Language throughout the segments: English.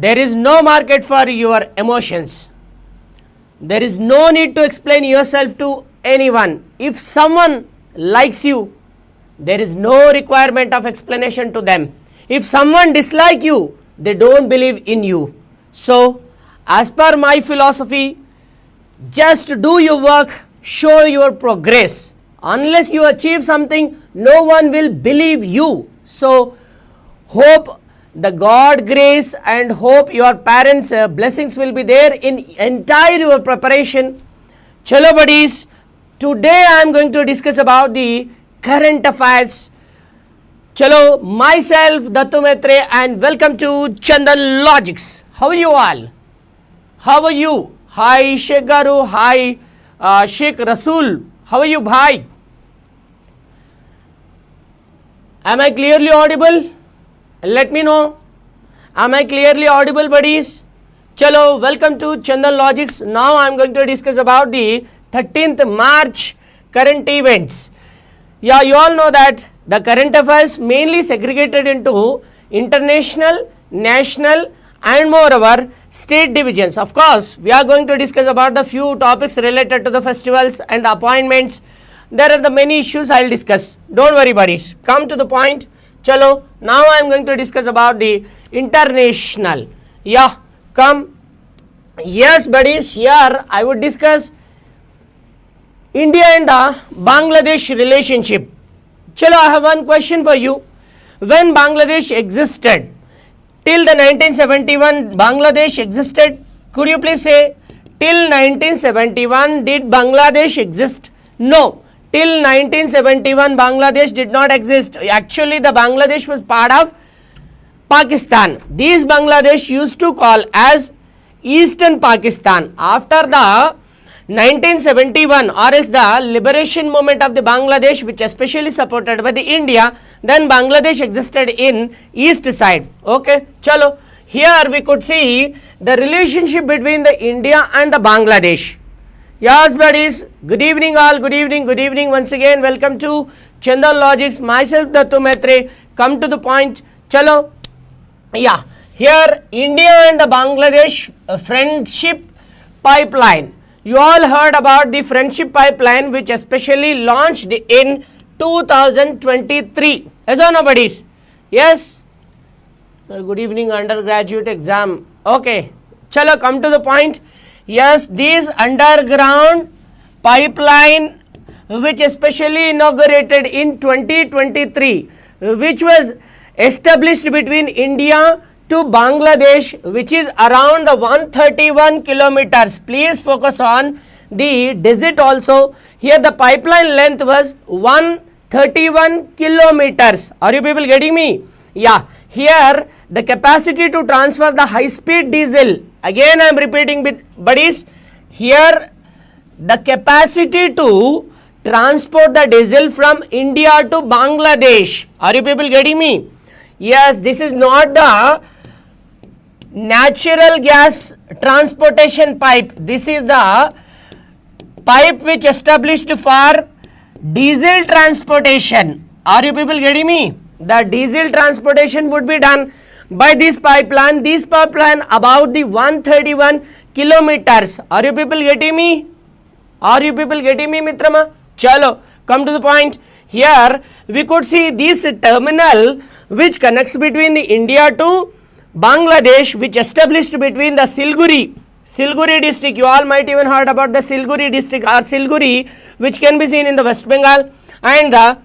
there is no market for your emotions. There is no need to explain yourself to anyone. If someone likes you, there is no requirement of explanation to them. If someone dislike you, they don't believe in you. So as per my philosophy, just do your work, show your progress. Unless you achieve something, no one will believe you. So hope the God grace and hope your parents' blessings will be there in entire your preparation. Chalo buddies, today I am going to discuss about the current affairs. Chalo, myself Dattu Maitre and welcome to Chandan Logics. How are you all? How are you? Hi Sheikh Garu, hi Sheikh Rasool. How are you bhai? Am I clearly audible? Let me know. Am I clearly audible buddies? Chalo, welcome to Chandan Logics. Now I am going to discuss about the 13th March current events. Yeah, you all know that the current affairs mainly segregated into international, national and moreover state divisions. Of course, we are going to discuss about the few topics related to the festivals and appointments. There are the many issues I will discuss. Don't worry buddies. Come to the point. Chalo, now I am going to discuss about the international. Yeah, come. Yes buddies, here I would discuss India and the Bangladesh relationship. Chalo, I have one question for you. When Bangladesh existed, till the 1971 Bangladesh existed, could you please say till 1971 did Bangladesh exist? No. Till 1971 Bangladesh did not exist. Actually the Bangladesh was part of Pakistan. These Bangladesh used to call as Eastern Pakistan. After the 1971 or else the liberation movement of the Bangladesh, which especially supported by the India, then Bangladesh existed in east side. Okay, chalo. Here we could see the relationship between the India and the Bangladesh. Yes buddies, good evening all, good evening once again. Welcome to Chandan Logics. Myself Dattu Maitre. Come to the point. Chalo. Yeah, here India and the Bangladesh friendship pipeline. You all heard about the friendship pipeline which especially launched in 2023. Yes or no buddies? Yes? Sir, good evening, undergraduate exam. Okay. Chalo, come to the point. Yes, this underground pipeline which especially inaugurated in 2023, which was established between India to Bangladesh, which is around the 131 kilometers. Please focus on the digit also. Here the pipeline length was 131 kilometers. Are you people getting me? Yeah. Here the capacity to transfer the high speed diesel, again I am repeating buddies, here the capacity to transport the diesel from India to Bangladesh. Are you people getting me? Yes, this is not the natural gas transportation pipe. This is the pipe which established for diesel transportation. Are you people getting me? The diesel transportation would be done by this pipeline. This pipeline about the 131 kilometers. Are you people getting me? Are you people getting me, Mitrama? Chalo, come to the point. Here we could see this terminal which connects between the India to Bangladesh, which established between the Siliguri district. You all might even heard about the Siliguri district or Siliguri, which can be seen in the West Bengal, and the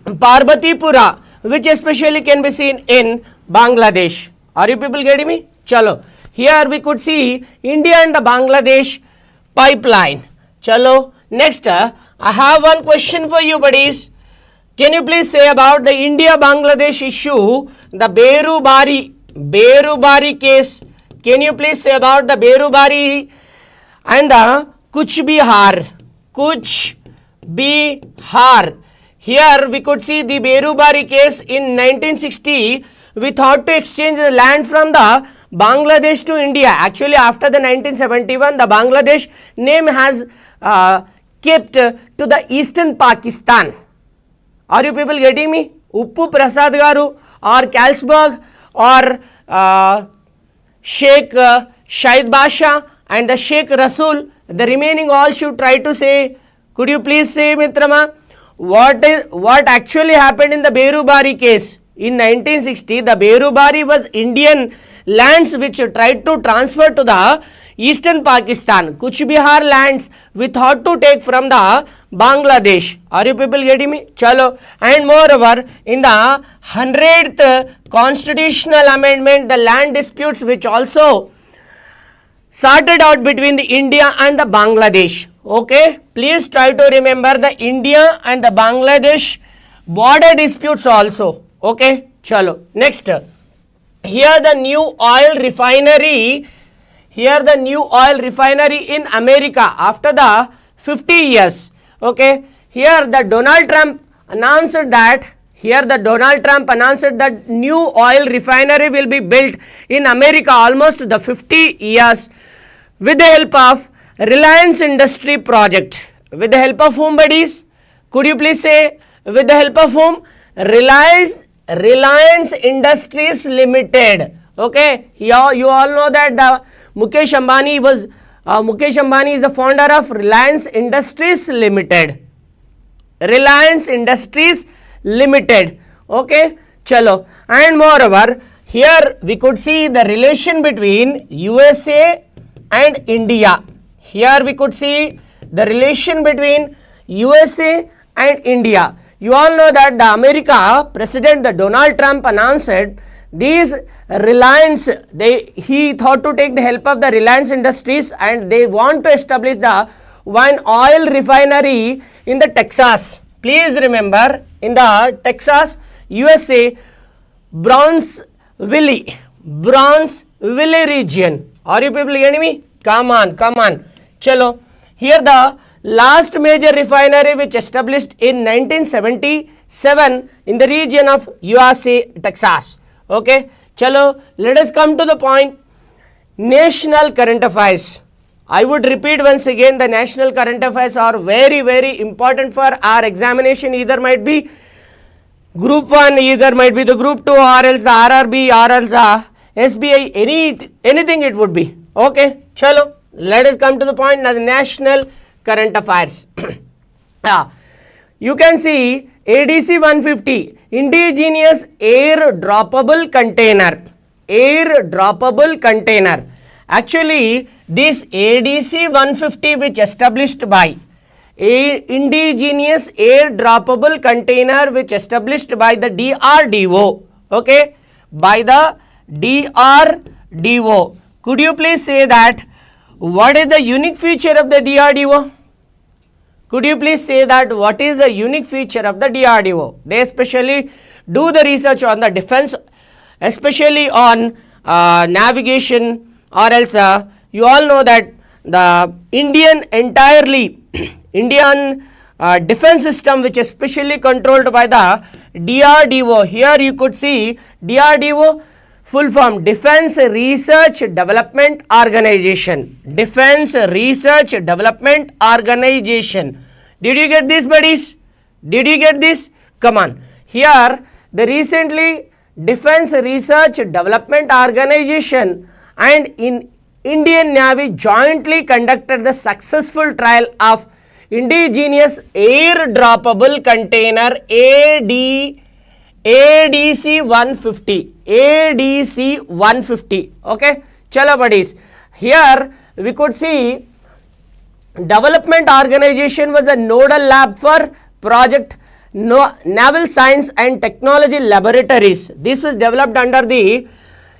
Parbatipura, which especially can be seen in Bangladesh. Are you people getting me? Chalo. Here we could see India and the Bangladesh pipeline. Chalo. Next, I have one question for you buddies. Can you please say about the India-Bangladesh issue, the Berubari case? Can you please say about the Berubari and the Kuch Bihar? Here we could see the Berubari case in 1960. We thought to exchange the land from the Bangladesh to India. Actually, after the 1971, the Bangladesh name has kept to the Eastern Pakistan. Are you people getting me? Uppu Prasad Garu or Carlsberg or Sheikh Shahid Basha and the Sheikh Rasul. The remaining all should try to say. Could you please say, Mitrama, what actually happened in the Berubari case? In 1960, the Berubari was Indian lands which tried to transfer to the eastern Pakistan. Kuch Bihar lands we thought to take from the Bangladesh. Are you people getting me? Chalo. And moreover, in the 100th constitutional amendment, the land disputes which also sorted out between the India and the Bangladesh. Okay, please try to remember the India and the Bangladesh border disputes also. Okay, chalo. Next, here the new oil refinery. Here the new oil refinery in America after the 50 years. Okay, here the Donald Trump announced that. Here the Donald Trump announced that new oil refinery will be built in America almost the 50 years with the help of Reliance Industry project. With the help of whom, buddies? Could you please say with the help of whom? Reliance Industries Limited. Okay, here you all know that the Mukesh Ambani is the founder of Reliance Industries Limited. Reliance Industries Limited. Okay, chalo. And moreover, here we could see the relation between USA and India. Here we could see the relation between USA and India. You all know that the America President the Donald Trump announced these Reliance, he thought to take the help of the Reliance Industries and they want to establish the one oil refinery in the Texas. Please remember, in the Texas, USA, Brownsville region. Are you people getting me? Come on. Chalo. Here the last major refinery which established in 1977 in the region of USA, Texas. Okay. Chalo, let us come to the point. National current affairs. I would repeat once again, the national current affairs are very, very important for our examination. Either might be Group 1, either might be the Group 2, or else the RRB, or else the SBI, anything it would be. Okay, chalo, let us come to the point now, the national current affairs. You can see ADC 150, indigenous air droppable container. Actually, this ADC 150 which established by indigenous air droppable container which established by the DRDO. Okay, by the DRDO. Could you please say that what is the unique feature of the DRDO? Could you please say that what is the unique feature of the DRDO? They especially do the research on the defense, especially on navigation, or else you all know that the Indian defense system which is specially controlled by the DRDO. Here you could see DRDO full form, Defense Research Development Organization. Defense Research Development Organization. Did you get this, buddies? Did you get this? Come on. Here the recently Defense Research Development Organization and in Indian Navy jointly conducted the successful trial of indigenous air droppable container ADC 150. ADC 150. Okay, chalo buddies. Here we could see Development Organization was a nodal lab for project Naval Science and Technology Laboratories. This was developed under the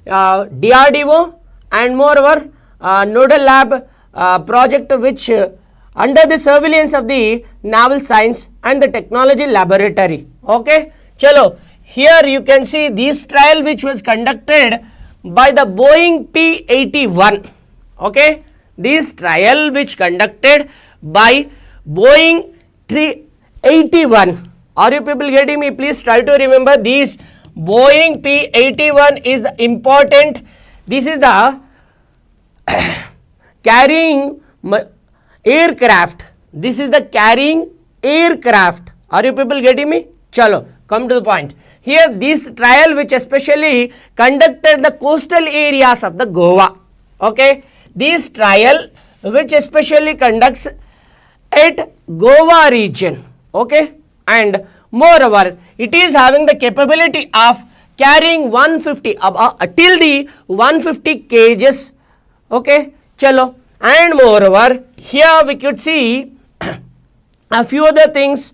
DRDO and moreover nodal lab project which under the surveillance of the Naval Science and the Technology Laboratory. Okay, chalo. Here you can see this trial which was conducted by the Boeing P-81. Okay, this trial which conducted by Boeing 381. Are you people getting me? Please try to remember this. Boeing P-81 is important. This is the carrying aircraft. This is the carrying aircraft. Are you people getting me? Chalo, come to the point. Here this trial which especially conducted the coastal areas of the Goa. Okay, this trial which especially conducts at Goa region. Okay, and moreover it is having the capability of carrying 150 till the 150 kgs. Okay, chalo. And moreover here we could see a few other things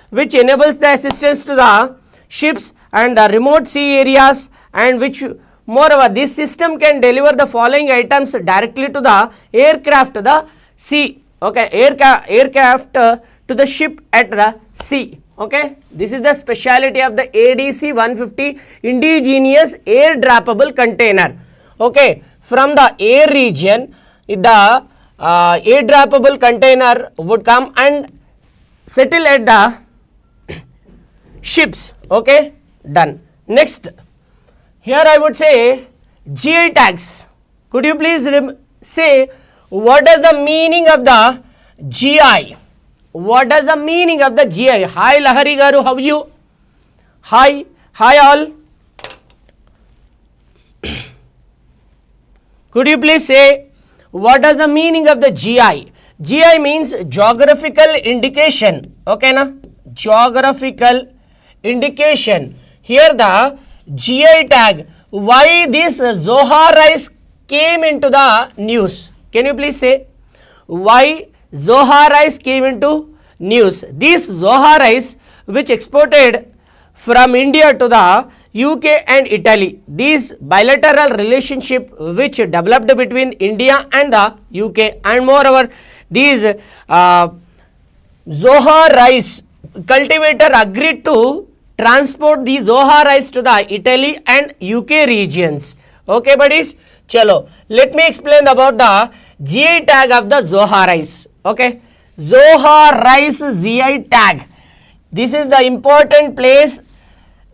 which enables the assistance to the ships and the remote sea areas, and which moreover this system can deliver the following items directly to the aircraft to the sea. Okay, aircraft to the ship at the sea. Okay, this is the speciality of the ADC 150 indigenous air droppable container. Okay, from the air region the air droppable container would come and settle at the ships. Okay, done. Next, here I would say GI tags. Could you please say what is the meaning of the GI? What is the meaning of the GI? Hi Lahari Garu, how are you? Hi all. Could you please say what is the meaning of the GI? GI means geographical indication. Okay na? Geographical indication. Here the GI tag. Why this Zohar rice came into the news? Can you please say why Zohar rice came into news? This Zohar rice which exported from India to the UK and Italy. This bilateral relationship which developed between India and the UK, and moreover these Zohar rice cultivator agreed to transport the Zohar rice to the Italy and UK regions. Okay buddies, chalo, let me explain about the GI tag of the Zohar rice. Okay, Zohar rice GI tag. This is the important place.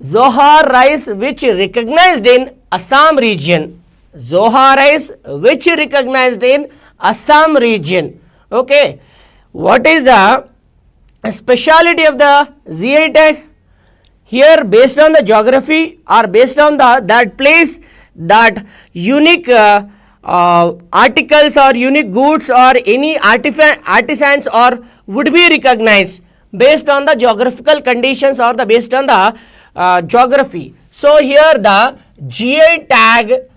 Zohar rice which recognized in Assam region. Zohar rice which recognized in Assam region. Okay, what is the speciality of the GI tag? Here based on the geography or based on the that place, that unique articles or unique goods or any artisans or would be recognized based on the geographical conditions or the based on the geography. So here the GI tag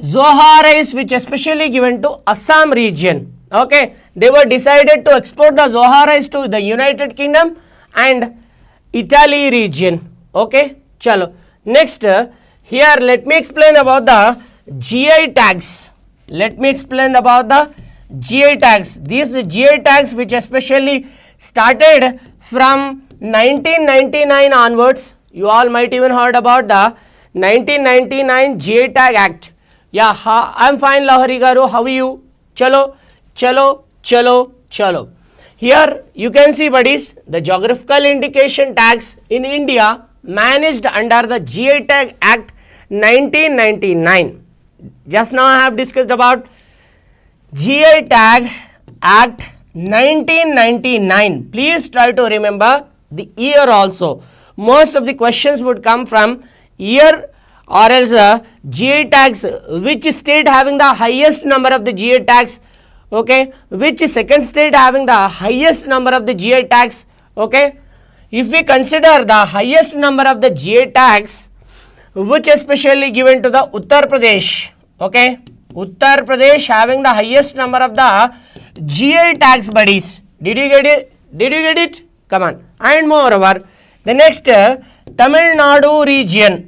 Zohar rice which especially given to Assam region. Okay, they were decided to export the Zohar rice to the United Kingdom and Italy region. Okay, chalo. Next, here let me explain about the GI tags. Let me explain about the GI tags. These GI tags which especially started from 1999 onwards. You all might even heard about the 1999 GI Tag Act. Yeah, I'm fine Lahari Garu. How are you? Chalo. Here you can see buddies, the geographical indication tags in India managed under the GI Tag Act 1999. Just now I have discussed about GI Tag Act 1999. Please try to remember the year also. Most of the questions would come from year or else GI tags. Which state having the highest number of the GI tags? Okay, which second state having the highest number of the GI tags? Okay, if we consider the highest number of the GI tags, which especially given to the Uttar Pradesh. Okay, Uttar Pradesh having the highest number of the GI tags buddies. Did you get it? Did you get it? Come on. And moreover, the next Tamil Nadu region.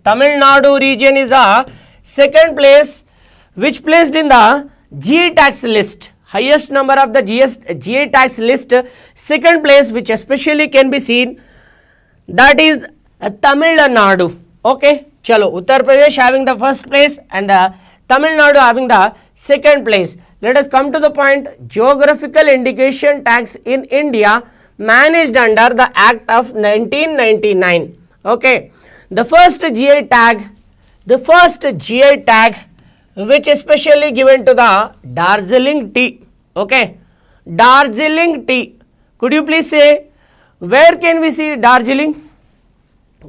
Tamil Nadu region is the second place which placed in the GI tax list. Highest number of the GI tax list, second place which especially can be seen, that is Tamil Nadu. Okay, chalo, Uttar Pradesh having the first place and Tamil Nadu having the second place. Let us come to the point. Geographical indication tags in India managed under the Act of 1999. Okay, the first GI tag which especially given to the Darjeeling tea. Okay, Darjeeling tea. Could you please say where can we see Darjeeling?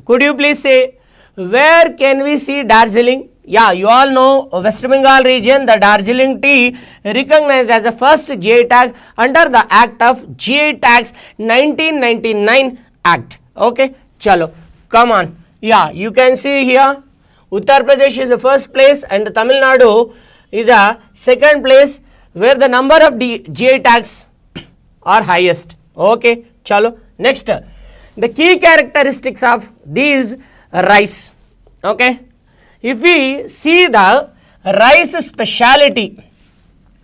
Could you please say where can we see Darjeeling? Yeah, you all know West Bengal region, the Darjeeling tea recognized as the first GI tag under the Act of GI Tags 1999 Act. Okay, chalo, come on. Yeah, you can see here Uttar Pradesh is the first place and Tamil Nadu is the second place where the number of GI tags are highest. Okay, chalo. Next, the key characteristics of these rice. Okay, if we see the rice speciality,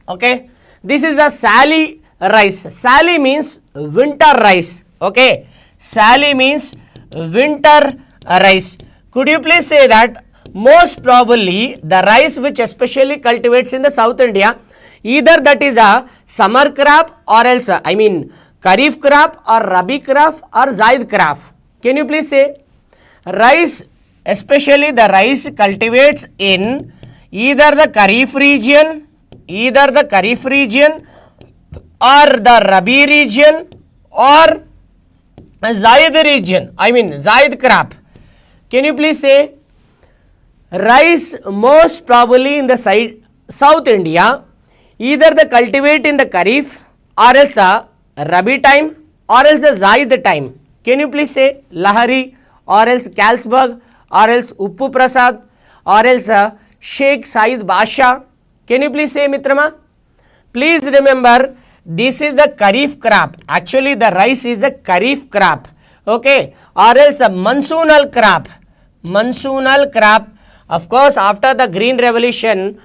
okay, this is the Sally rice. Sally means winter rice. Okay, Sally means winter rice. Could you please say that most probably the rice which especially cultivates in the South India, either that is a summer crop or else Kharif crop or Rabi crop or Zaid crop. Can you please say rice, especially the rice cultivates in either the Kharif region or the Rabi region or Zaid region, Zaid crop. Can you please say rice most probably in the South India, either the cultivate in the Kharif or else a Rabi time or else a Zaid time. Can you please say Lahari or else Carlsberg or else Uppu Prasad or else Sheikh Said Basha? Can you please say Mitrama? Please remember, this is the Kharif crop. Actually the rice is a Kharif crop. Okay, or else a monsoonal crop. Monsoonal crop. Of course, after the Green Revolution,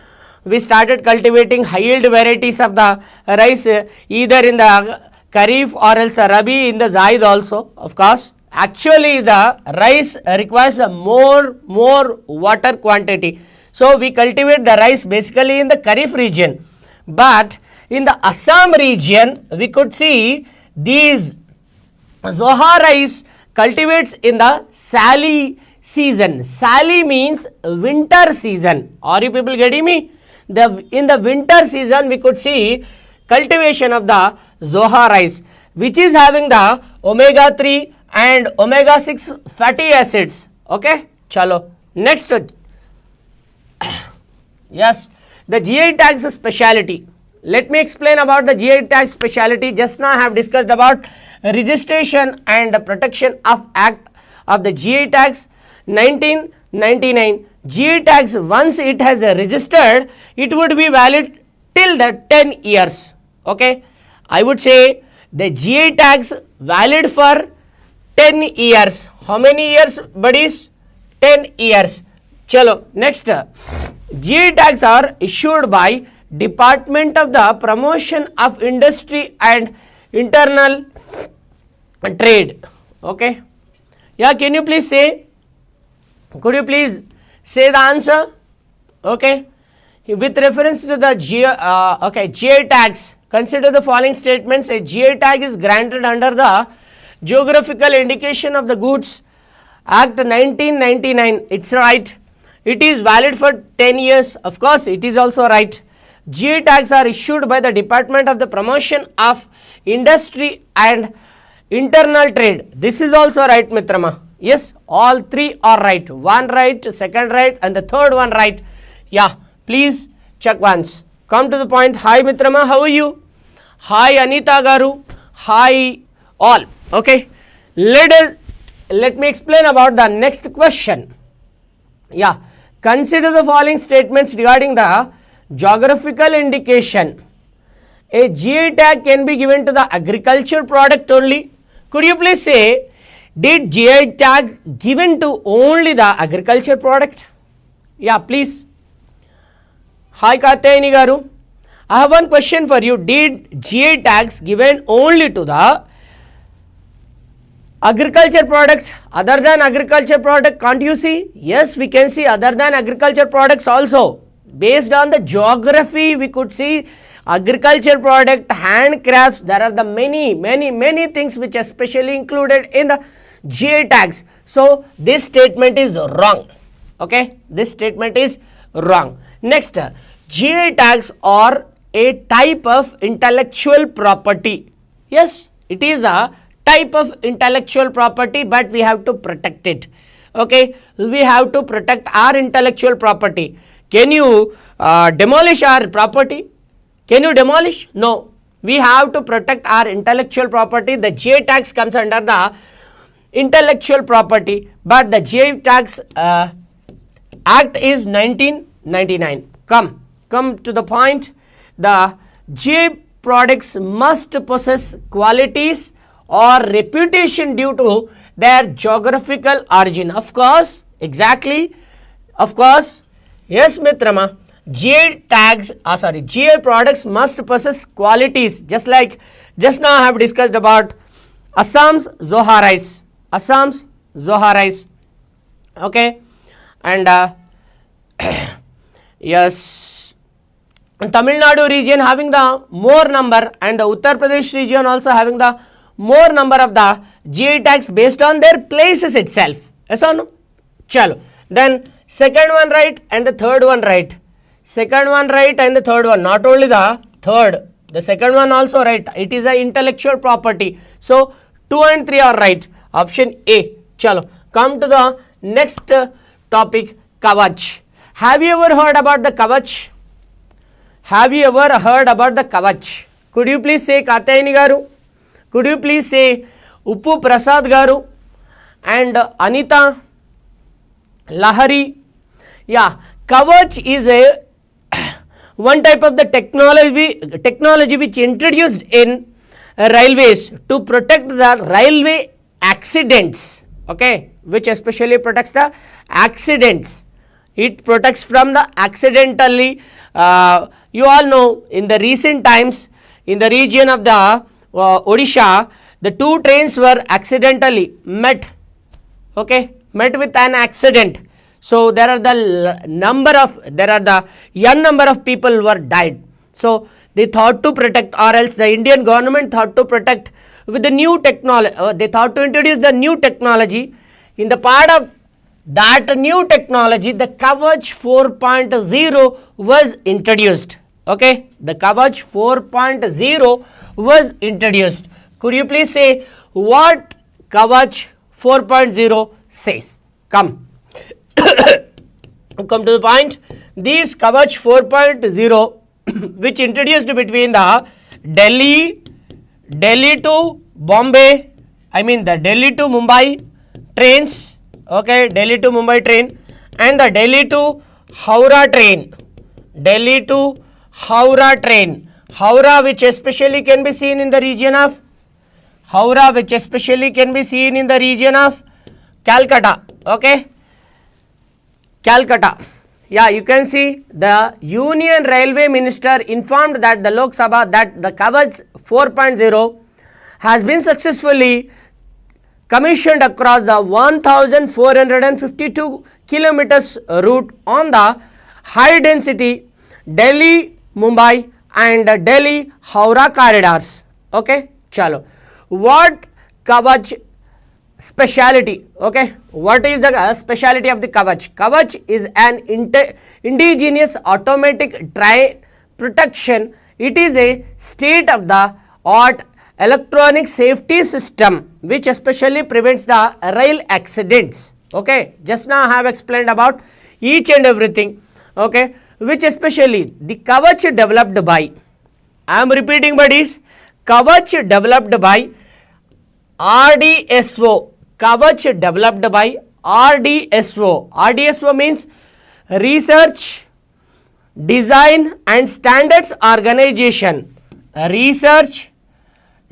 we started cultivating high yield varieties of the rice either in the Kharif or else Rabi in the Zaid also. Of course, actually the rice requires a more water quantity. So we cultivate the rice basically in the Kharif region. But in the Assam region, we could see these Zoha rice cultivates in the Sally season. Sally means winter season. Are you people getting me? In the winter season, we could see cultivation of the Zoha rice, which is having the omega 3 and omega 6 fatty acids. Okay, chalo. Next, yes, the GI tags speciality. Let me explain about the GI tag speciality. Just now I have discussed about registration and protection of Act of the GI tags 1999. GI tags, once it has registered, it would be valid till the 10 years. Okay, I would say the GI tags valid for 10 years. How many years, buddies? 10 years. Chalo, next, GI tags are issued by Department of the Promotion of Industry and Internal Trade. Okay, yeah, can you please say, could you please say the answer? Okay, with reference to the GI tags, consider the following statements. A GI tag is granted under the Geographical Indication of the Goods Act 1999. It's right. It is valid for 10 years. Of course, it is also right. GI tags are issued by the Department of the Promotion of Industry and Internal Trade. This is also right, Mitrama. Yes, all three are right. One right, second right, and the third one right. Yeah, please check once. Come to the point. Hi, Mitrama, how are you? Hi, Anita Garu. Hi, all. Okay, let me explain about the next question. Yeah, consider the following statements regarding the geographical indication. A GI tag can be given to the agriculture product only. Could you please say, did GI tag given to only the agriculture product? Yeah, please. Hi, Katayani Garu. I have one question for you. Did GI tags given only to the agriculture product? Other than agriculture product, can't you see? Yes, we can see other than agriculture products also. Based on the geography, we could see agriculture product, handcrafts. There are the many things which are specially included in the GI tags. So this statement is wrong. Okay, this statement is wrong. Next, GI tags are a type of intellectual property. Yes, it is a type of intellectual property, but we have to protect it. Okay, we have to protect our intellectual property. Can you demolish our property? Can you demolish? No. We have to protect our intellectual property. The GI tax comes under the intellectual property, but the GI tax Act is 1999. Come to the point. The GI products must possess qualities or reputation due to their geographical origin. Of course, exactly. Of course, yes, Mitrama. GI products must possess qualities, just like just now I have discussed about Assam's Zoha rice. Assam's Zoha rice. Okay, and yes, Tamil Nadu region having the more number, and the Uttar Pradesh region also having the more number of the GI tags based on their places itself. Yes or no? Chalo. Then second one right and the third one right. Second one right and the third one. Not only the third, the second one also right. It is an intellectual property. So 2 and 3 are right. Option A. Chalo. Come to the next topic, Kavach. Have you ever heard about the Kavach? Have you ever heard about the Kavach? Could you please say Katayani Garu? Could you please say Uppu Prasad Garu and Anita Lahari? Yeah, Kavach is a one type of the technology which introduced in railways to protect the railway accidents. Okay, which especially protects the accidents. It protects from the accidentally. You all know in the recent times in the region of the Odisha, the 2 trains were accidentally met. Okay, met with an accident. So there are the n number of people who were died. So they thought to protect, or else the Indian government thought to protect with the new technology. They thought to introduce the new technology. In the part of that new technology, the Kavach 4.0 was introduced. Okay, the Kavach 4.0 was introduced. Could you please say what Kavach 4.0 says? Come to the point. This Kavach 4.0 which introduced between the Delhi to Bombay, the Delhi to Mumbai trains, okay, Delhi to Mumbai train, and the Delhi to Howrah train, Delhi to Howrah train, Howrah which especially can be seen in the region of Calcutta, okay, Calcutta. Yeah, you can see the Union Railway Minister informed that the Lok Sabha that the Kavach 4.0 has been successfully commissioned across the 1452 kilometers route on the high density Delhi Mumbai and Delhi Howrah corridors. Okay, chalo. What Kavach speciality? Okay, what is the speciality of the Kavach? Kavach is an indigenous automatic train protection. It is a state of the art electronic safety system which especially prevents the rail accidents. Okay, just now I have explained about each and everything. Okay, which especially the Kavach developed by, I am repeating buddies, Kavach developed by RDSO. Kavach developed by RDSO. RDSO means Research, Design and Standards Organization. Research,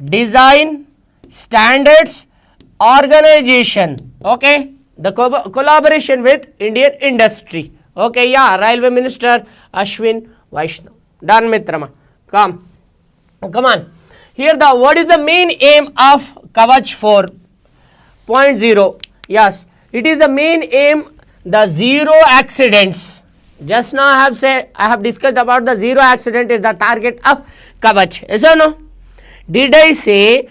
Design, Standards Organization. Okay, the collaboration with Indian industry. Okay, yeah, Railway Minister Ashwin Vaishnav. Done, Mitrama. Come on. Here the what is the main aim of Kavach 4.0? Yes, it is the main aim, the zero accidents. Just now I have discussed about the zero accident is the target of Kavach. Yes or no? Did I say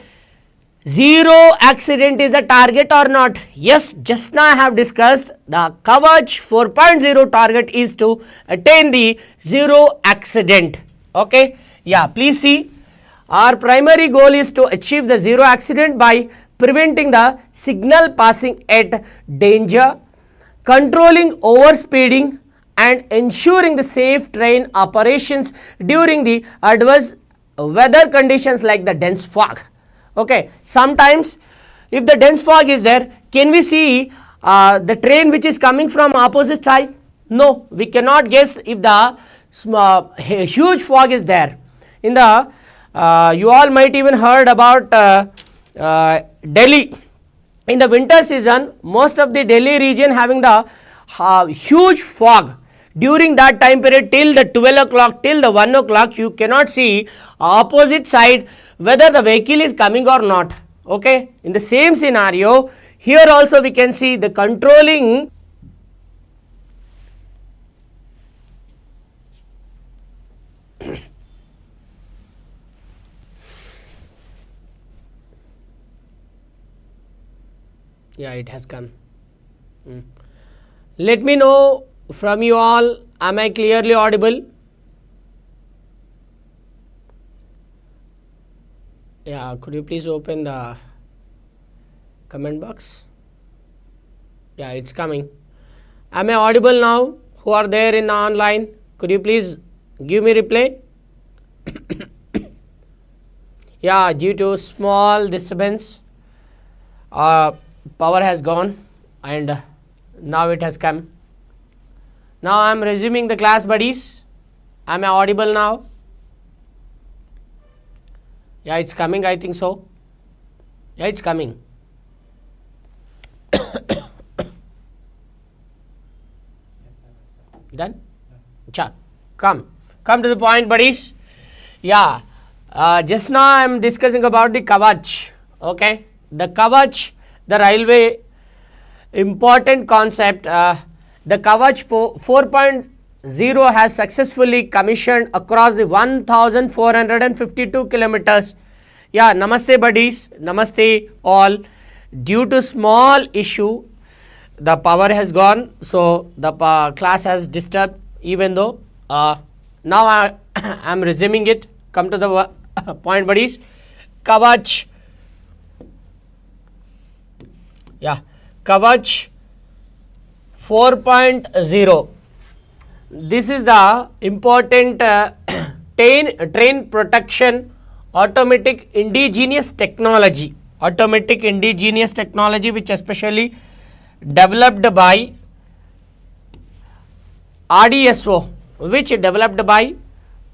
zero accident is the target or not? Yes, just now I have discussed the Kavach 4.0 target is to attain the zero accident. Okay, yeah, please see. Our primary goal is to achieve the zero accident by preventing the signal passing at danger, controlling overspeeding, and ensuring the safe train operations during the adverse weather conditions like the dense fog. Okay, sometimes if the dense fog is there, can we see the train which is coming from opposite side? No, we cannot guess if the huge fog is there. In the you all might even heard about Delhi. In the winter season, most of the Delhi region having the huge fog. During that time period till the 12 o'clock, till the 1 o'clock, you cannot see opposite side whether the vehicle is coming or not. Okay. In the same scenario, here also we can see the controlling yeah, it has come. Let me know from you all, am I clearly audible? Yeah, could you please open the comment box? Yeah, it's coming. Am I audible now? Who are there in the online? Could you please give me reply? Yeah, due to small disturbance, power has gone and now it has come. Now I am resuming the class, buddies. Am I audible now? Yeah, it's coming, I think so. Yeah, it's coming. Done? Chal, come to the point, buddies. Yeah, just now I am discussing about the Kavach. Okay, the Kavach, the railway important concept. The Kavach 4.0 has successfully commissioned across the 1452 kilometers. Yeah, namaste buddies, namaste all. Due to small issue, the power has gone, so the class has disturbed, even though now I am resuming it. Come to the point, buddies. Kavach. Yeah, Kavach 4.0. This is the important train protection automatic indigenous technology. Automatic indigenous technology which especially developed by RDSO. Which developed by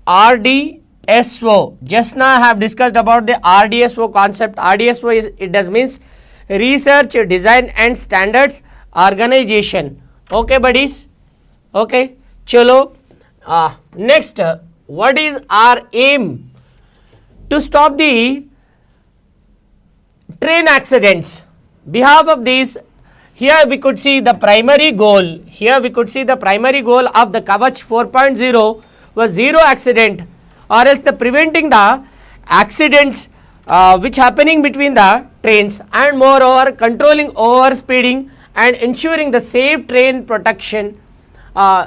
RDSO. Just now I have discussed about the RDSO concept. RDSO is, it does means Research, Design and Standards Organization. Okay, buddies. Okay, chalo. Next, what is our aim? To stop the train accidents. Behalf of this, here we could see the primary goal. Here we could see the primary goal of the Kavach 4.0 was zero accident, or else the preventing the accidents which happening between the trains, and moreover controlling overspeeding and ensuring the safe train protection,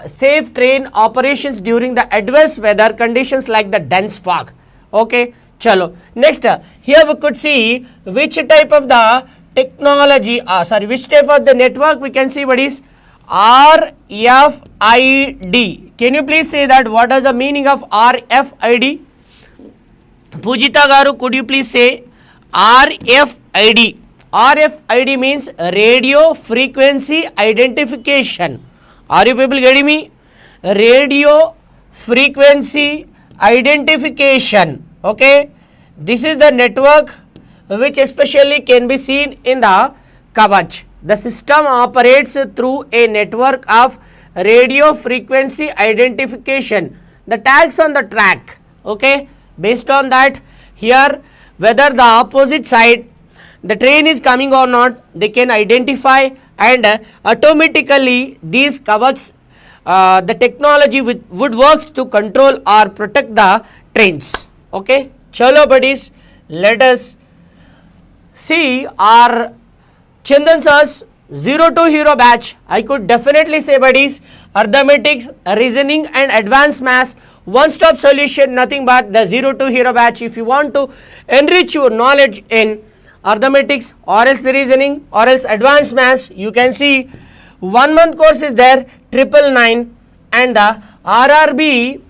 safe train operations during the adverse weather conditions like the dense fog. Okay, chalo. Next, here we could see which type of the technology, which type of the network we can see, buddies. RFID. Can you please say that what is the meaning of RFID? Pujita Garu, could you please say RFID? RFID means radio frequency identification. Are you people getting me? Radio frequency identification. Okay, this is the network which especially can be seen in the Kavach. The system operates through a network of radio frequency identification. The tags on the track. Okay, based on that, here whether the opposite side the train is coming or not, they can identify, and automatically these Kavachs, the technology would works to control or protect the trains. Okay, chalo buddies, let us see our Chandan sir's 02 hero batch. I could definitely say, buddies, arithmetics, reasoning and advanced maths, one-stop solution, nothing but the 02 hero batch. If you want to enrich your knowledge in arithmetics or else reasoning or else advanced maths. You can see 1 month course is there 999, and the RRB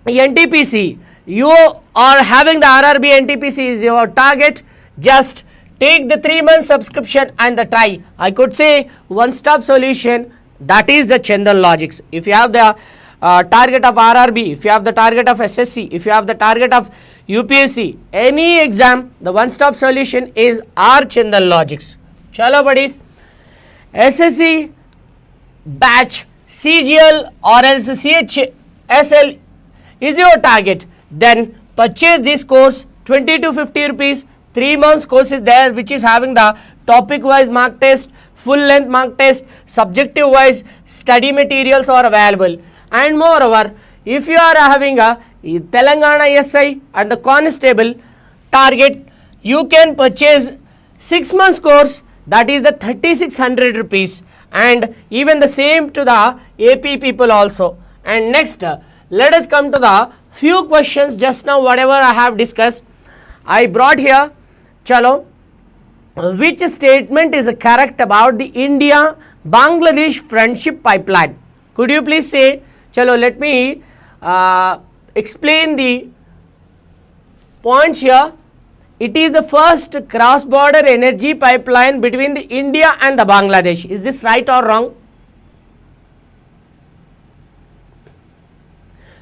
NTPC, you are having the RRB NTPC is your target. Just take the 3 month subscription and the try. I could say one stop solution, that is the Chandan Logics. If you have the target of RRB, if you have the target of SSC, if you have the target of UPSC, any exam, the one stop solution is our Chandan Logics. Chalo buddies, SSC batch CGL or else CHSL is your target, then purchase this course 20 to 50 rupees. 3 months course is there which is having the topic wise mark test, full length mark test, subjective wise study materials are available. And moreover, if you are having a Telangana SI and the constable target, you can purchase 6 months course, that is the 3600 rupees, and even the same to the AP people also. And next, let us come to the few questions just now whatever I have discussed. I brought here, chalo, which statement is correct about the India-Bangladesh friendship pipeline? Could you please say, chalo, let me explain the points here. It is the first cross-border energy pipeline between the India and the Bangladesh. Is this right or wrong?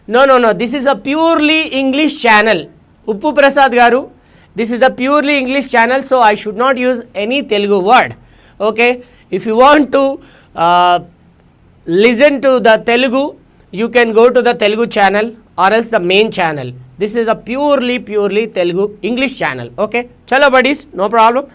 No. This is a purely English channel. Uppu Prasad Garu. This is the purely English channel, so I should not use any Telugu word. Okay. If you want to listen to the Telugu, you can go to the Telugu channel or else the main channel. This is a purely Telugu English channel. Okay. Chalo buddies, no problem.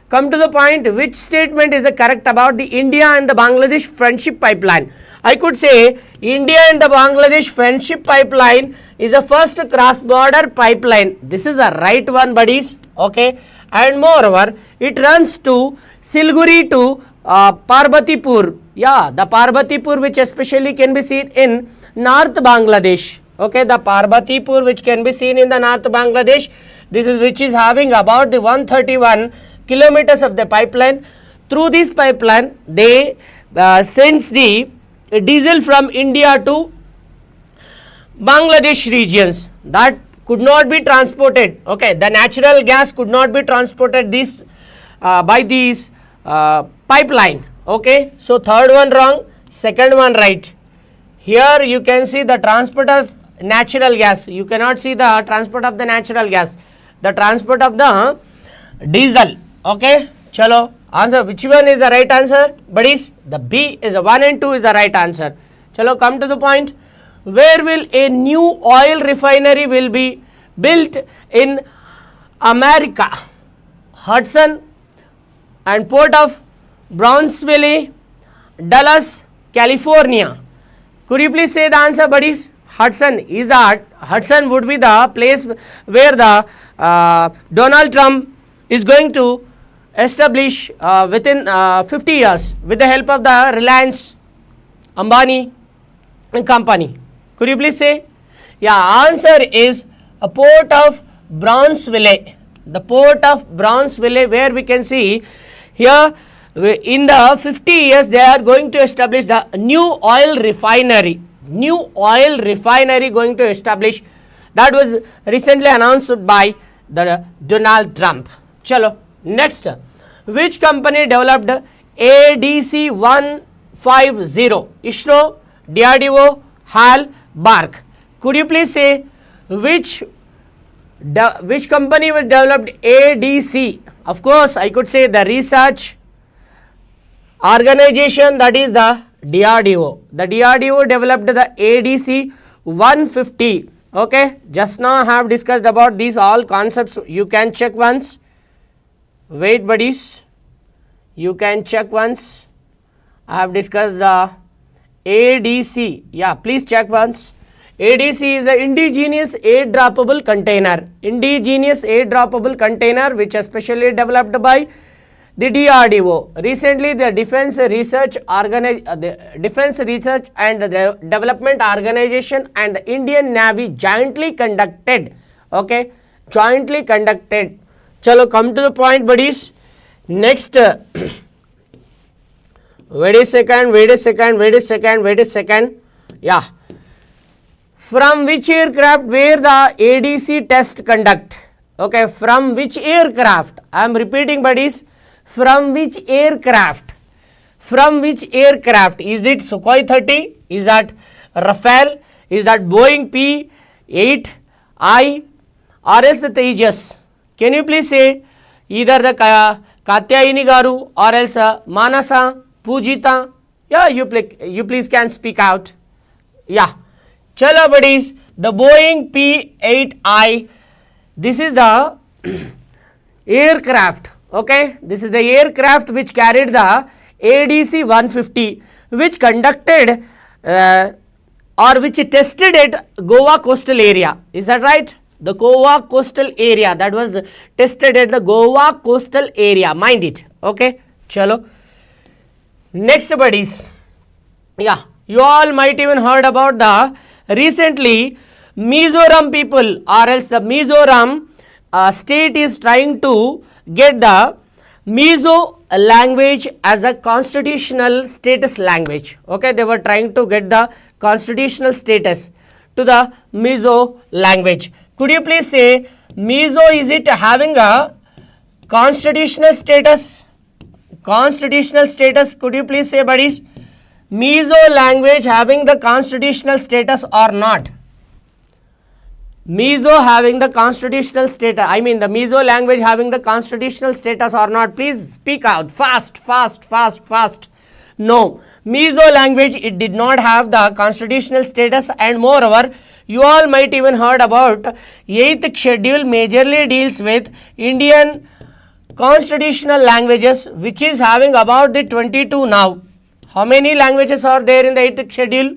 Come to the point, which statement is correct about the India and the Bangladesh friendship pipeline? I could say India and the Bangladesh friendship pipeline is the first cross-border pipeline. This is the right one buddies. Okay. And moreover, it runs to Siliguri to Parbatipur. Yeah, the Parbatipur which especially can be seen in North Bangladesh. Okay, the Parbatipur which can be seen in the North Bangladesh. This is which is having about the 131 kilometers of the pipeline. Through this pipeline, they sends the diesel from India to Bangladesh regions. That could not be transported. Okay, the natural gas could not be transported this by this pipeline. Okay, so third one wrong, second one right. Here you can see the transport of natural gas. You cannot see the transport of the natural gas. The transport of the diesel. Okay, chalo. Answer, which one is the right answer? Buddies, the B is 1 and 2 is the right answer. Chalo, come to the point. Where will a new oil refinery will be built in America? Hudson and Port of Brownsville, Dallas, California. Could you please say the answer, buddies? Hudson is that Hudson would be the place where the Donald Trump is going to establish within 50 years with the help of the Reliance Ambani and company. Could you please say? Yeah, answer is a Port of Brownsville. The Port of Brownsville, where we can see here in the 50 years they are going to establish the new oil refinery. New oil refinery going to establish. That was recently announced by the Donald Trump. Chalo, next. Which company developed ADC 150? ISRO, DRDO, HAL, BARC. Could you please say which company was developed ADC? Of course, I could say the research organization, that is the DRDO. The DRDO developed the ADC 150. Okay, just now I have discussed about these all concepts. You can check once. Wait buddies, you can check once. I have discussed the ADC. Yeah, please check once. ADC is an indigenous air droppable container. Indigenous air droppable container which is specially developed by the DRDO. Recently, the Defense Research and Development Organization and the Indian Navy jointly conducted. Okay, jointly conducted. चलो come to the point buddies. Next wait a second. Yeah, from which aircraft were the ADC test conduct? Okay, from which aircraft? I am repeating buddies, from which aircraft? From which aircraft? Is it Sukhoi 30? Is that Rafale? Is that Boeing P-8I or else the Tejas? Can you please say either the Katyayini Garu or else Manasa, Pujita? Yeah, you please can speak out. Yeah, chalo buddies, the Boeing P-8I, this is the aircraft. Okay, this is the aircraft which carried the ADC 150, which conducted or which tested at Goa coastal area. Is that right? The Goa coastal area, that was tested at the Goa coastal area. Mind it. Okay, chalo. Next buddies. Yeah, you all might even heard about the recently Mizoram people or else the Mizoram state is trying to get the Mizo language as a constitutional status language. Okay, they were trying to get the constitutional status to the Mizo language. Could you please say Mizo, is it having a constitutional status? Constitutional status, could you please say buddies? Mizo language having the constitutional status or not? Mizo having the constitutional status, I mean the Mizo language having the constitutional status or not? Please speak out fast. No, Mizo language, it did not have the constitutional status, and moreover you all might even heard about 8th schedule majorly deals with Indian constitutional languages, which is having about the 22 now. How many languages are there in the 8th schedule?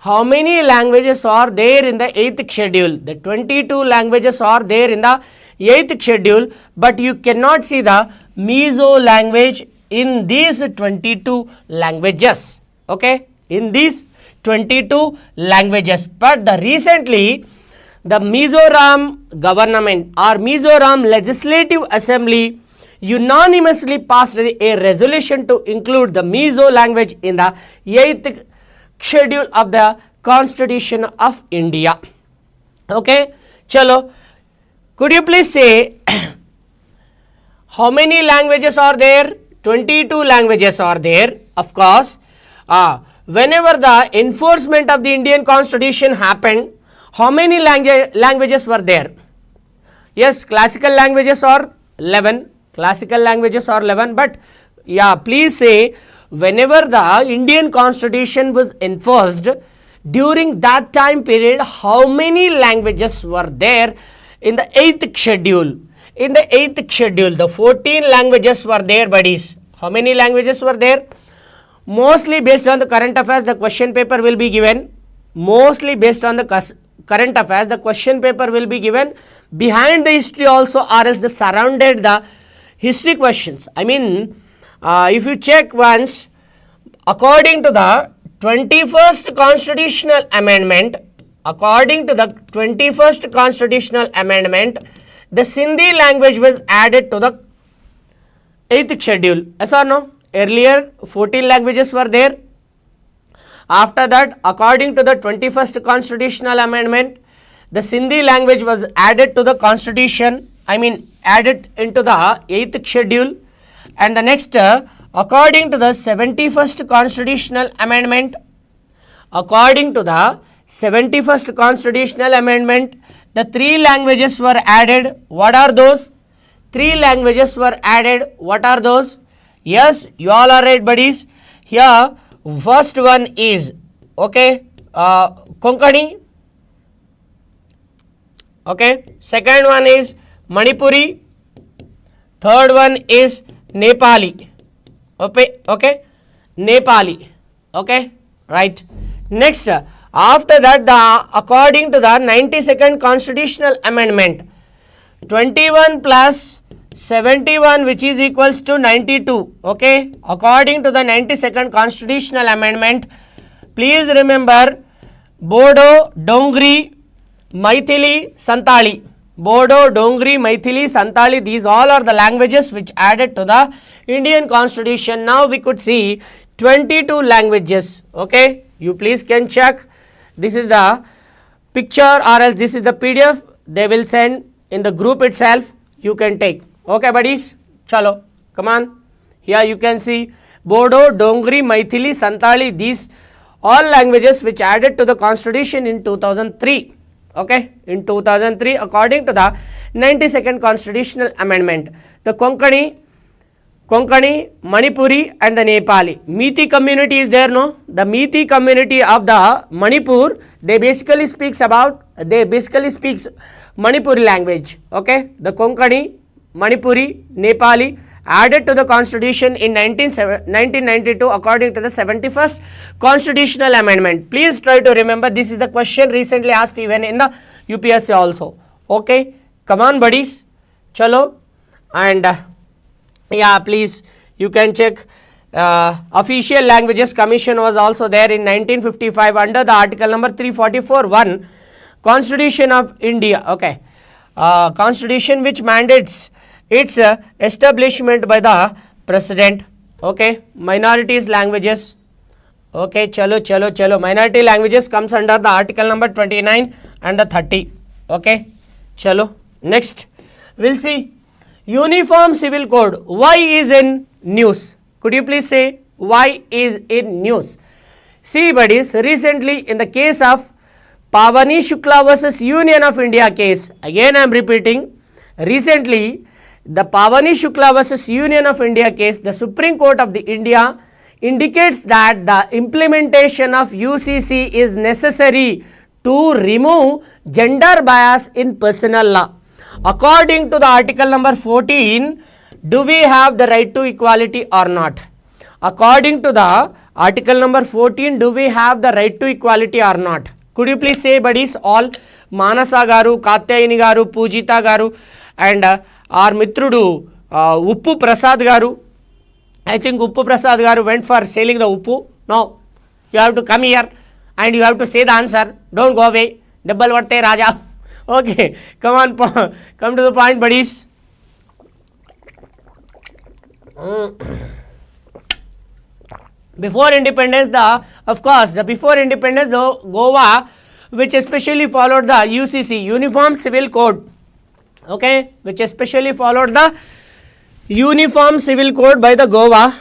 How many languages are there in the 8th schedule? The 22 languages are there in the 8th schedule, but you cannot see the Mizo language in these 22 languages. Okay, in these 22 languages. But the recently the Mizoram government or Mizoram Legislative Assembly unanimously passed a resolution to include the Mizo language in the 8th schedule of the Constitution of India. Okay, chalo, could you please say how many languages are there? 22 languages are there, of course. Whenever the enforcement of the Indian Constitution happened, how many languages were there? Yes, classical languages are 11. Classical languages are 11, but yeah, please say whenever the Indian Constitution was enforced, during that time period, how many languages were there in the 8th schedule? In the 8th schedule, the 14 languages were there, buddies. How many languages were there? Mostly based on the current affairs, the question paper will be given. Mostly based on the current affairs, the question paper will be given. Behind the history also, or else the surrounded the history questions. I mean, if you check once, according to the 21st Constitutional Amendment, according to the 21st Constitutional Amendment, the Sindhi language was added to the 8th schedule. Yes or no? Earlier 14 languages were there. After that, according to the 21st Constitutional Amendment, the Sindhi language was added to the Constitution, added into the 8th schedule. And the next, according to the 71st Constitutional Amendment, according to the 71st Constitutional Amendment, the 3 languages were added. What are those? 3 languages were added. What are those? Yes, you all are right, buddies. Here, first one is, okay, Konkani. Okay, second one is Manipuri. Third one is Nepali. Okay, Nepali. Okay, right. Next, after that, according to the 92nd Constitutional Amendment, 21 plus 71, which is equals to 92. Okay, according to the 92nd Constitutional Amendment, please remember Bodo, Dongri, Maithili, Santali. Bodo, Dongri, Maithili, Santali, these all are the languages which added to the Indian Constitution. Now we could see 22 languages. Okay, you please can check. This is the picture or else this is the PDF. They will send in the group itself. You can take. Okay, buddies. Chalo, come on. Here you can see Bodo, Dongri, Maithili, Santali, these all languages which added to the Constitution in 2003. Okay, in 2003 according to the 92nd Constitutional Amendment. The Konkani, Manipuri and the Nepali. Methi community is there, no? The Methi community of the Manipur, they basically speaks Manipuri language. Okay, the Konkani, Manipuri, Nepali added to the Constitution in 1992 according to the 71st Constitutional Amendment. Please try to remember, this is the question recently asked even in the UPSC also. Okay, come on buddies, chalo, and yeah, please you can check. Official Languages Commission was also there in 1955 under the article number 344(1) Constitution of India. Okay, Constitution which mandates its establishment by the President. Okay, minorities languages. Okay, chalo. Minority languages comes under the article number 29 and the 30. Okay, chalo. Next, we'll see Uniform Civil Code. Why is in news? Could you please say why is in news? See buddies, recently in the case of Pavani Shukla versus Union of India case, again I am repeating, recently the Pavani Shukla versus Union of India case, the Supreme Court of the India indicates that the implementation of UCC is necessary to remove gender bias in personal law. According to the article number 14, do we have the right to equality or not? According to the article number 14, do we have the right to equality or not? Could you please say buddies all? Manasa garu, Katyayini garu, Pujita garu and our Mitrudu Uppu Prasad garu. I think Uppu Prasad garu went for selling the Uppu. No, you have to come here and you have to say the answer. Don't go away. Dabbal varte Raja. Okay, come on, come to the point buddies. Before independence, before independence, the Goa, which especially followed the UCC, Uniform Civil Code, okay, which especially followed the Uniform Civil Code by the Goa,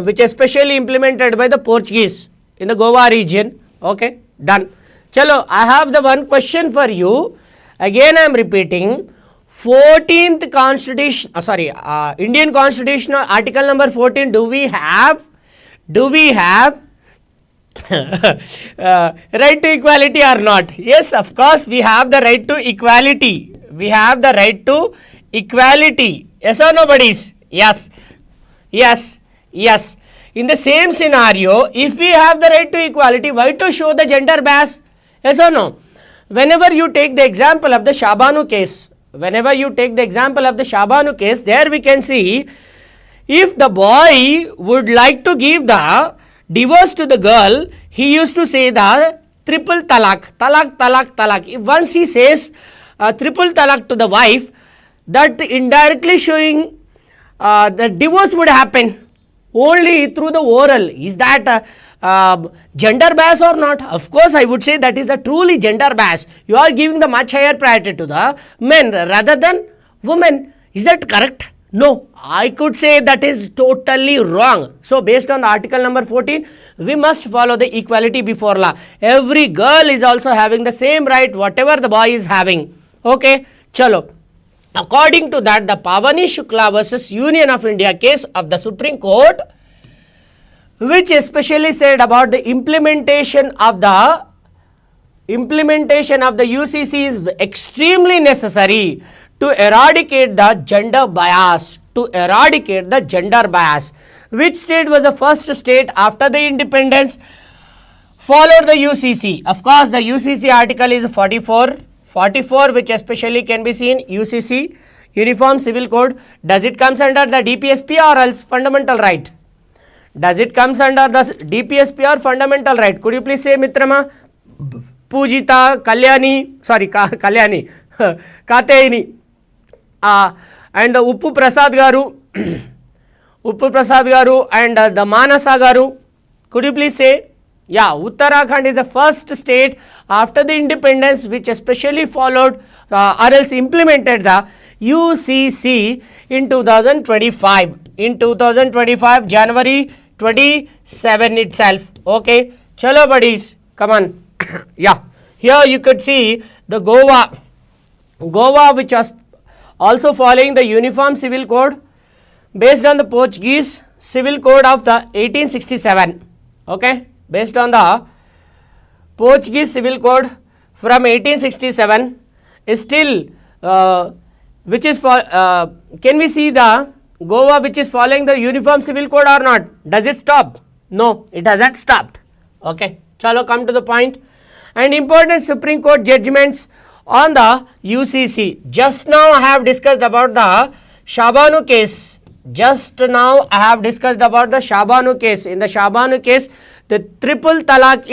which especially implemented by the Portuguese in the Goa region. Okay, done. Chalo, I have the one question for you. Again, I am repeating. 14th Constitution, Indian Constitution, Article number 14. Do we have right to equality or not? Yes, of course, we have the right to equality. We have the right to equality. Yes or no, buddies? Yes. In the same scenario, if we have the right to equality, why to show the gender bias? Yes or no? Whenever you take the example of the Shabanu case, there we can see if the boy would like to give the divorce to the girl, he used to say the triple talak. If once he says triple talak to the wife, that indirectly showing the divorce would happen only through the oral. Is that gender bias or not? Of course, I would say that is a truly gender bias. You are giving the much higher priority to the men rather than women. Is that correct? No, I could say that is totally wrong. So, based on the article number 14, we must follow the equality before law. Every girl is also having the same right whatever the boy is having. Okay, chalo. According to that, the Pavani Shukla versus Union of India case of the Supreme Court, which especially said about the implementation of the UCC is extremely necessary to eradicate the gender bias. Which state was the first state after the independence followed the UCC? Of course, the UCC article is 44, which especially can be seen UCC, Uniform Civil Code. Does it comes under the DPSP or else fundamental right? Does it comes under the DPSP or fundamental right? Could you please say Mitrama? Pujita, Kalyani, Katyayini. And Uppu Prasad Garu, and the Manasa Garu. Could you please say? Yeah, Uttarakhand is the first state after the independence which especially followed or else implemented the UCC in 2025. In 2025, January 27 itself. Okay, chalo buddies, come on. Yeah, here you could see the Goa, which was also following the Uniform Civil Code based on the Portuguese Civil Code of the 1867. Okay, based on the Portuguese Civil Code from 1867 is still which is for can we see the Goa which is following the Uniform Civil Code or not? Does it stop? No, it hasn't stopped. Okay, chalo, come to the point. And important Supreme Court judgments on the UCC. Just now I have discussed about the Shabanu case. Just now I have discussed about the Shabanu case. In the Shabanu case, the triple talaq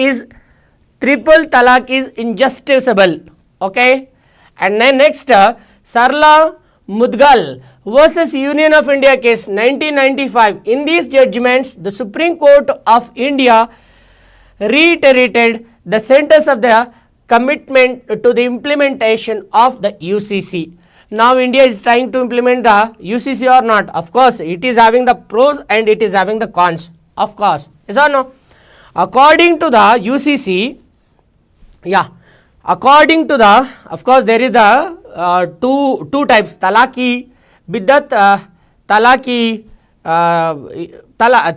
is injusticeable. Okay, and then next Sarla Mudgal versus Union of India case 1995. In these judgments, the Supreme Court of India reiterated the centers of the commitment to the implementation of the UCC. Now India is trying to implement the UCC or not? Of course, it is having the pros and it is having the cons. Of course, yes or no? According to the UCC, yeah, according to the, of course, there is the two types, talaki, biddat, talaki,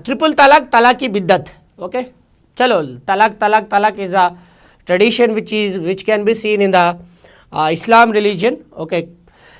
triple talak, talaki, biddat. Okay, chalo, talak is a tradition which can be seen in the Islam religion. Okay,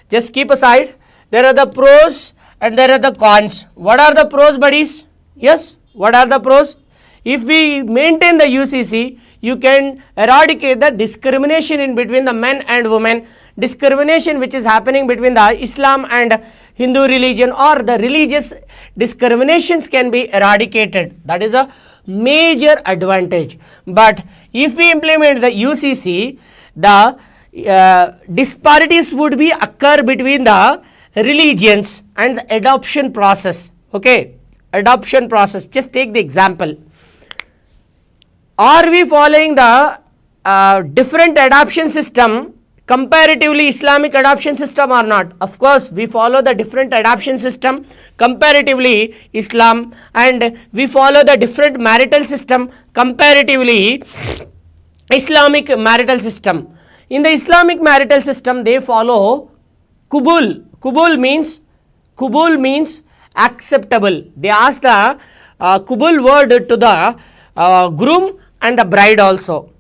just keep aside. There are the pros and there are the cons. What are the pros, buddies? Yes, what are the pros? If we maintain the UCC, you can eradicate the discrimination in between the men and women, discrimination which is happening between the Islam and Hindu religion, or the religious discriminations can be eradicated. That is a major advantage. But if we implement the UCC, the disparities would be occur between the religions and the adoption process. Okay, adoption process. Just take the example. Are we following the different adoption system, comparatively Islamic adoption system or not? Of course, we follow the different adoption system comparatively Islam, and we follow the different marital system comparatively Islamic marital system. In the Islamic marital system, they follow Kubul. Kubul means acceptable. They ask the Kubul word to the groom and the bride also.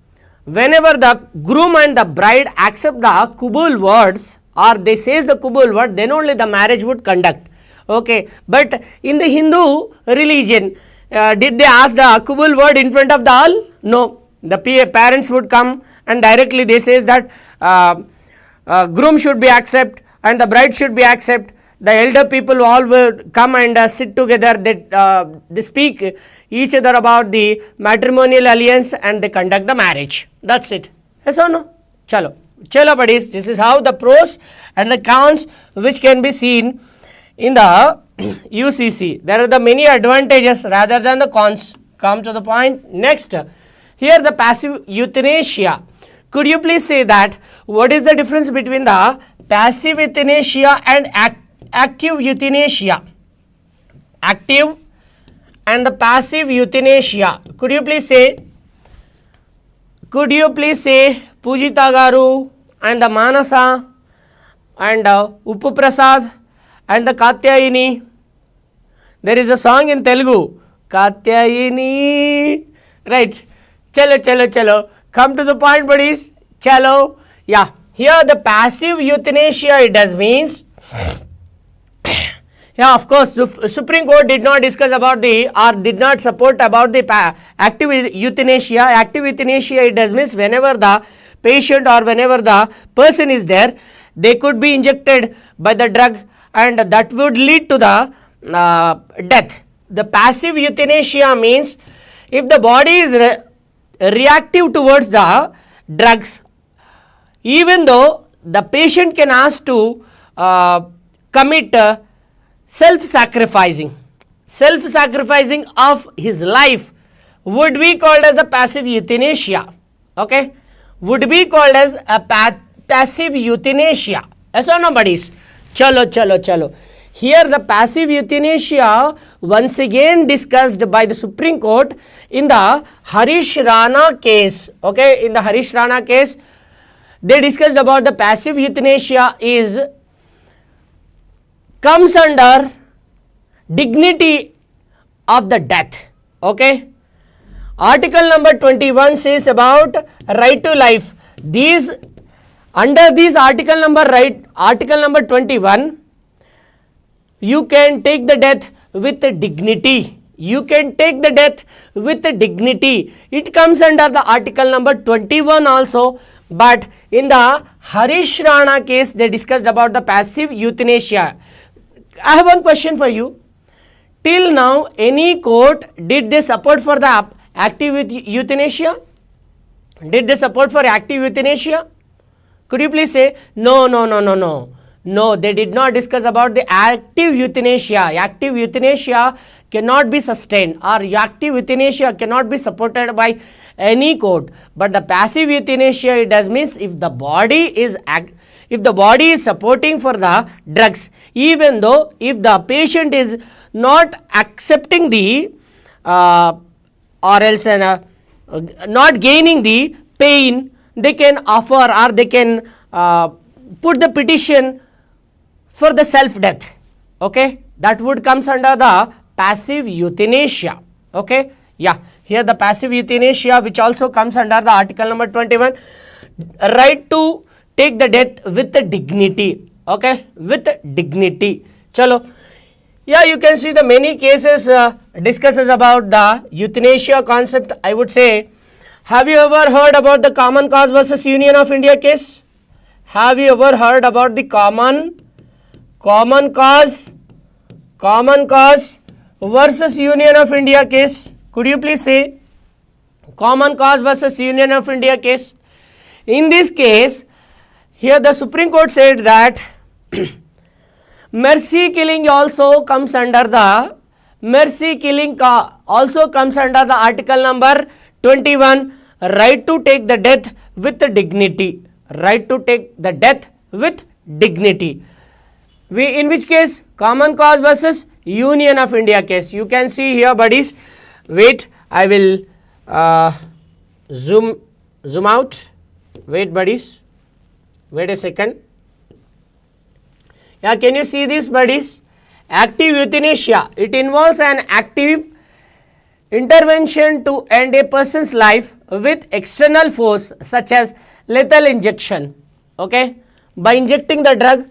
Whenever the groom and the bride accept the Kubul words, or they says the Kubul word, then only the marriage would conduct. Okay, but in the Hindu religion, did they ask the Kubul word in front of the all? No. The parents would come and directly they says that groom should be accept and the bride should be accept. The elder people all will come and sit together. They speak each other about the matrimonial alliance and they conduct the marriage. That's it. Yes or no? Chalo buddies, this is how the pros and the cons which can be seen in the UCC. There are the many advantages rather than the cons. Come to the point. Next, here the passive euthanasia. Could you please say that what is the difference between the passive euthanasia and active euthanasia? Active and the passive euthanasia. Could you please say Pujita Garu and the Manasa and Uppu Prasad and the Katyayini? There is a song in Telugu, Katyayini. Right. Chalo. Come to the point, buddies. Chalo. Yeah. Here the passive euthanasia it does means. Yeah, of course, the Supreme Court did not discuss about did not support about the active euthanasia. Active euthanasia it does means whenever the patient or whenever the person is there, they could be injected by the drug and that would lead to the death. The passive euthanasia means if the body is reactive towards the drugs, even though the patient can ask to commit self-sacrificing of his life would be called as a passive euthanasia. Okay, would be called as a passive euthanasia. Yes or no, buddies? Chalo. Here the passive euthanasia once again discussed by the Supreme Court in the Harish Rana case. Okay, in the Harish Rana case, they discussed about the passive euthanasia comes under dignity of the death. Okay, article number 21 says about right to life. Under this article number 21, you can take the death with dignity. You can take the death with dignity. It comes under the article number 21 also. But in the Harish Rana case, they discussed about the passive euthanasia. I have one question for you. Till now, any court, did they support for the active euthanasia? Did they support for active euthanasia? Could you please say, no. No, they did not discuss about the active euthanasia. Active euthanasia cannot be sustained, or active euthanasia cannot be supported by any court. But the passive euthanasia, it does means if the body is supporting for the drugs, even though if the patient is not accepting the or else not gaining the pain, they can offer or they can put the petition for the self-death. Okay, that would comes under the passive euthanasia. Okay, yeah, here the passive euthanasia, which also comes under the article number 21, right to take the death with the dignity. Okay, with dignity. Chalo, yeah, you can see the many cases discusses about the euthanasia concept. I would say, have you ever heard about the Common Cause versus Union of India case? Have you ever heard about the common cause versus Union of India case? Could you please say Common Cause versus Union of India case? In this case, here the Supreme Court said that mercy killing also comes under the article number 21, right to take the death with dignity. Right to take the death with dignity. In which case? Common Cause versus Union of India case. You can see here, buddies. Wait, I will zoom out. Wait, buddies. Wait a second. Yeah, can you see this, buddies? Active euthanasia. It involves an active intervention to end a person's life with external force such as lethal injection. Okay, by injecting the drug,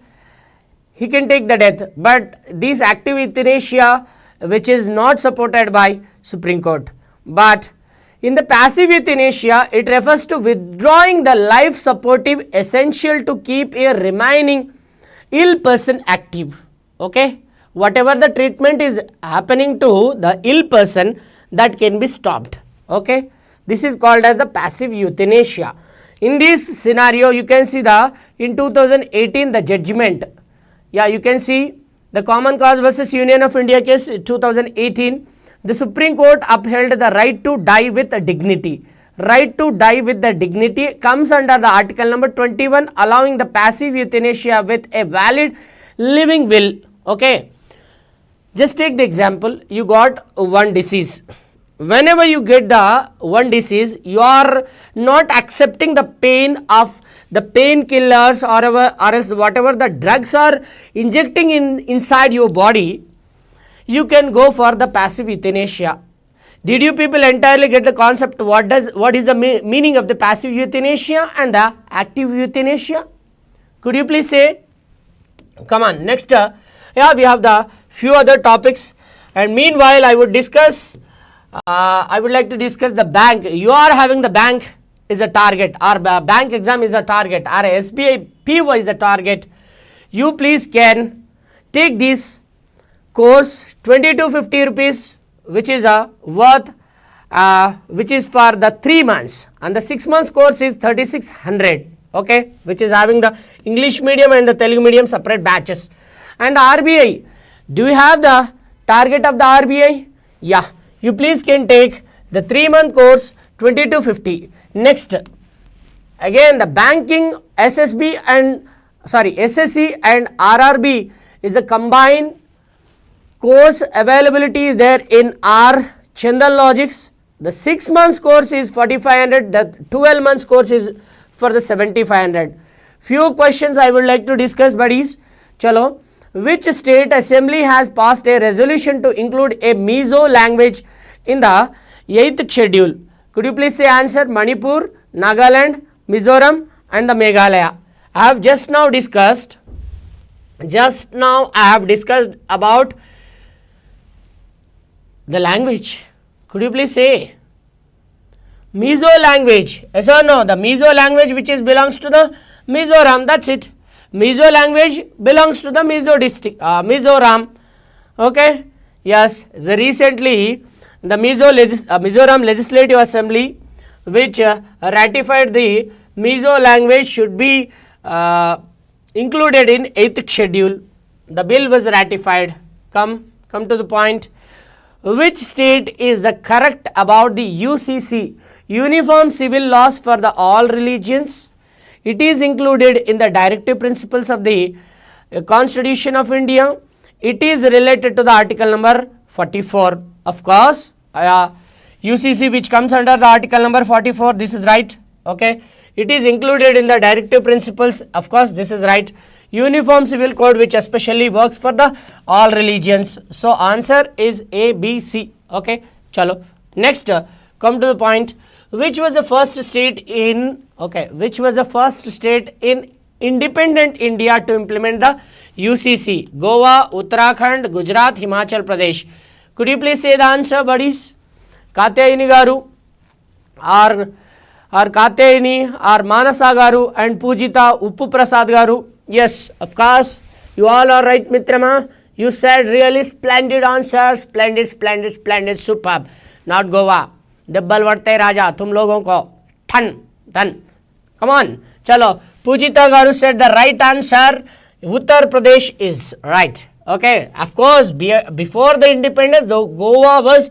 he can take the death. But this active euthanasia, which is not supported by Supreme Court. But in the passive euthanasia, it refers to withdrawing the life supportive essential to keep a remaining ill person active. Okay, whatever the treatment is happening to the ill person, that can be stopped. Okay, this is called as the passive euthanasia. In this scenario, you can see in 2018 the judgment. Yeah, you can see the Common Cause versus Union of India case 2018. The Supreme Court upheld the right to die with dignity. Right to die with the dignity comes under the article number 21, allowing the passive euthanasia with a valid living will. Okay, just take the example, you got one disease. Whenever you get the one disease, you are not accepting the pain of the painkillers or else whatever the drugs are injecting inside your body, you can go for the passive euthanasia. Did you people entirely get the concept? What is the meaning of the passive euthanasia and the active euthanasia? Could you please say? Come on, next, yeah, we have the few other topics, and meanwhile I would discuss. I would like to discuss the bank. You are having the bank is a target. Our bank exam is a target. Our SBI PO is a target. You please can take this course 2250 rupees, which is which is for the 3 months, and the 6 months course is 3600. okay, which is having the English medium and the Telugu medium separate batches. And RBI, do you have the target of the RBI? Yeah, you please can take the 3-month course 2250. Next, again the banking SSC and RRB is the combined course availability is there in our Chandan Logics. The 6 months course is 4500, the 12 months course is for the 7500. Few questions I would like to discuss, buddies. Chalo, which state assembly has passed a resolution to include a Mizo language in the 8th schedule? Could you please say answer? Manipur, Nagaland, Mizoram and the Meghalaya. I have just now I have discussed about the language. Could you please say Mizo language? Yes or no? The Mizo language which is belongs to the Mizoram. That's it. Mizo language belongs to the Mizo district, Mizoram. Okay. Yes. The recently the Mizoram Legislative Assembly which ratified the Mizo language should be included in 8th schedule. The bill was ratified. Come to the point. Which state is the correct about the UCC, Uniform Civil Laws for the all religions? It is included in the directive principles of the Constitution of India. It is related to the article number 44. Of course, UCC which comes under the article number 44, this is right. Okay, it is included in the directive principles. Of course, this is right. Uniform Civil Code which especially works for the all religions. So answer is A, B, C. Okay, chalo. Next, come to the point. Which was the first state in independent India to implement the UCC? Goa, Uttarakhand, Gujarat, Himachal Pradesh. Could you please say the answer, buddies? Katyayini garu, or Katyayini, or Manasa garu, and Pujita Uppu Prasad garu. Yes, of course, you all are right, Mitrama. You said really splendid answer, splendid, superb. Not Goa. Debbal Varte Raja, tum logon ko. Done. Come on. Chalo. Pujita garu said the right answer. Uttar Pradesh is right. Okay. Of course, before the independence, though Goa was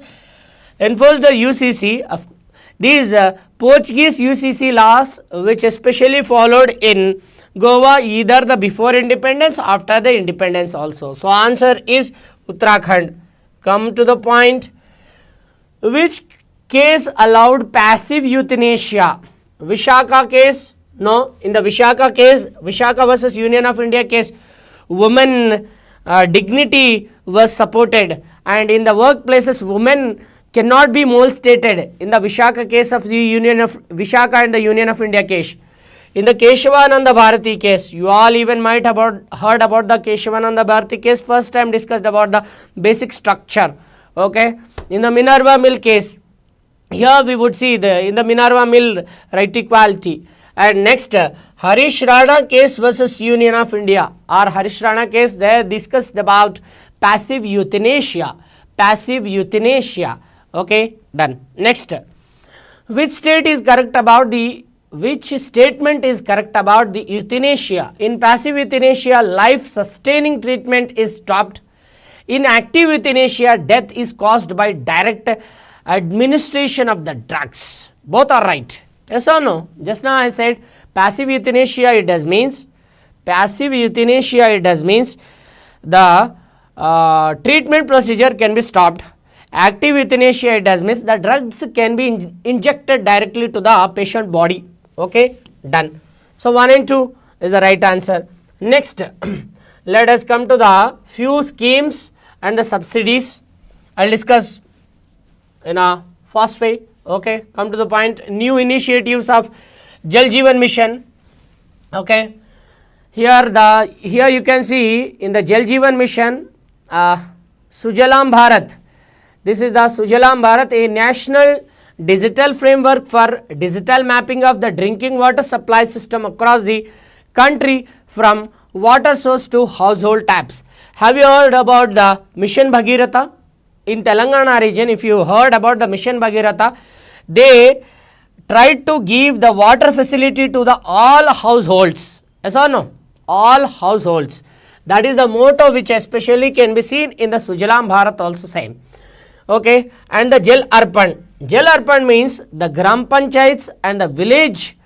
enforced the UCC. These Portuguese UCC laws, which especially followed in Goa, either the before independence, after the independence also. So answer is Uttarakhand. Come to the point. Which case allowed passive euthanasia? Vishaka case? No. In the Vishaka case, Vishaka versus Union of India case, women dignity was supported, and in the workplaces women cannot be molested in the Vishaka case of the Union of Vishaka and the Union of India case. In the Keshavananda Bharati case, you all even might have heard about the Keshavananda Bharati case. First time discussed about the basic structure. Okay. In the Minerva Mill case, here we would see in the Minerva Mill right equality. And next, Harish Rana case versus Union of India, or Harish Rana case, they discussed about passive euthanasia. Okay, done. Next, which statement is correct about the euthanasia? In passive euthanasia, life sustaining treatment is stopped. In active euthanasia, death is caused by direct administration of the drugs. Both are right. Yes or no? Just now I said passive euthanasia, it does means the treatment procedure can be stopped. Active euthanasia, it does means the drugs can be injected directly to the patient body. Okay, done. So 1 and 2 is the right answer. Next, let us come to the few schemes and the subsidies. I'll discuss in a fast way. Okay, come to the point. New initiatives of Jal Jeevan Mission. Okay, here you can see in the Jal Jeevan Mission, Sujalam Bharat. This is the Sujalam Bharat, a national digital framework for digital mapping of the drinking water supply system across the country from water source to household taps. Have you heard about the Mission Bhagiratha? In Telangana region, if you heard about the Mission Bhagiratha, they tried to give the water facility to the all households. Yes or no? All households. That is the motto which especially can be seen in the Sujalam Bharat also same. Okay, and the Jal Arpan. Jal Arpan means the Gram Panchayats and the village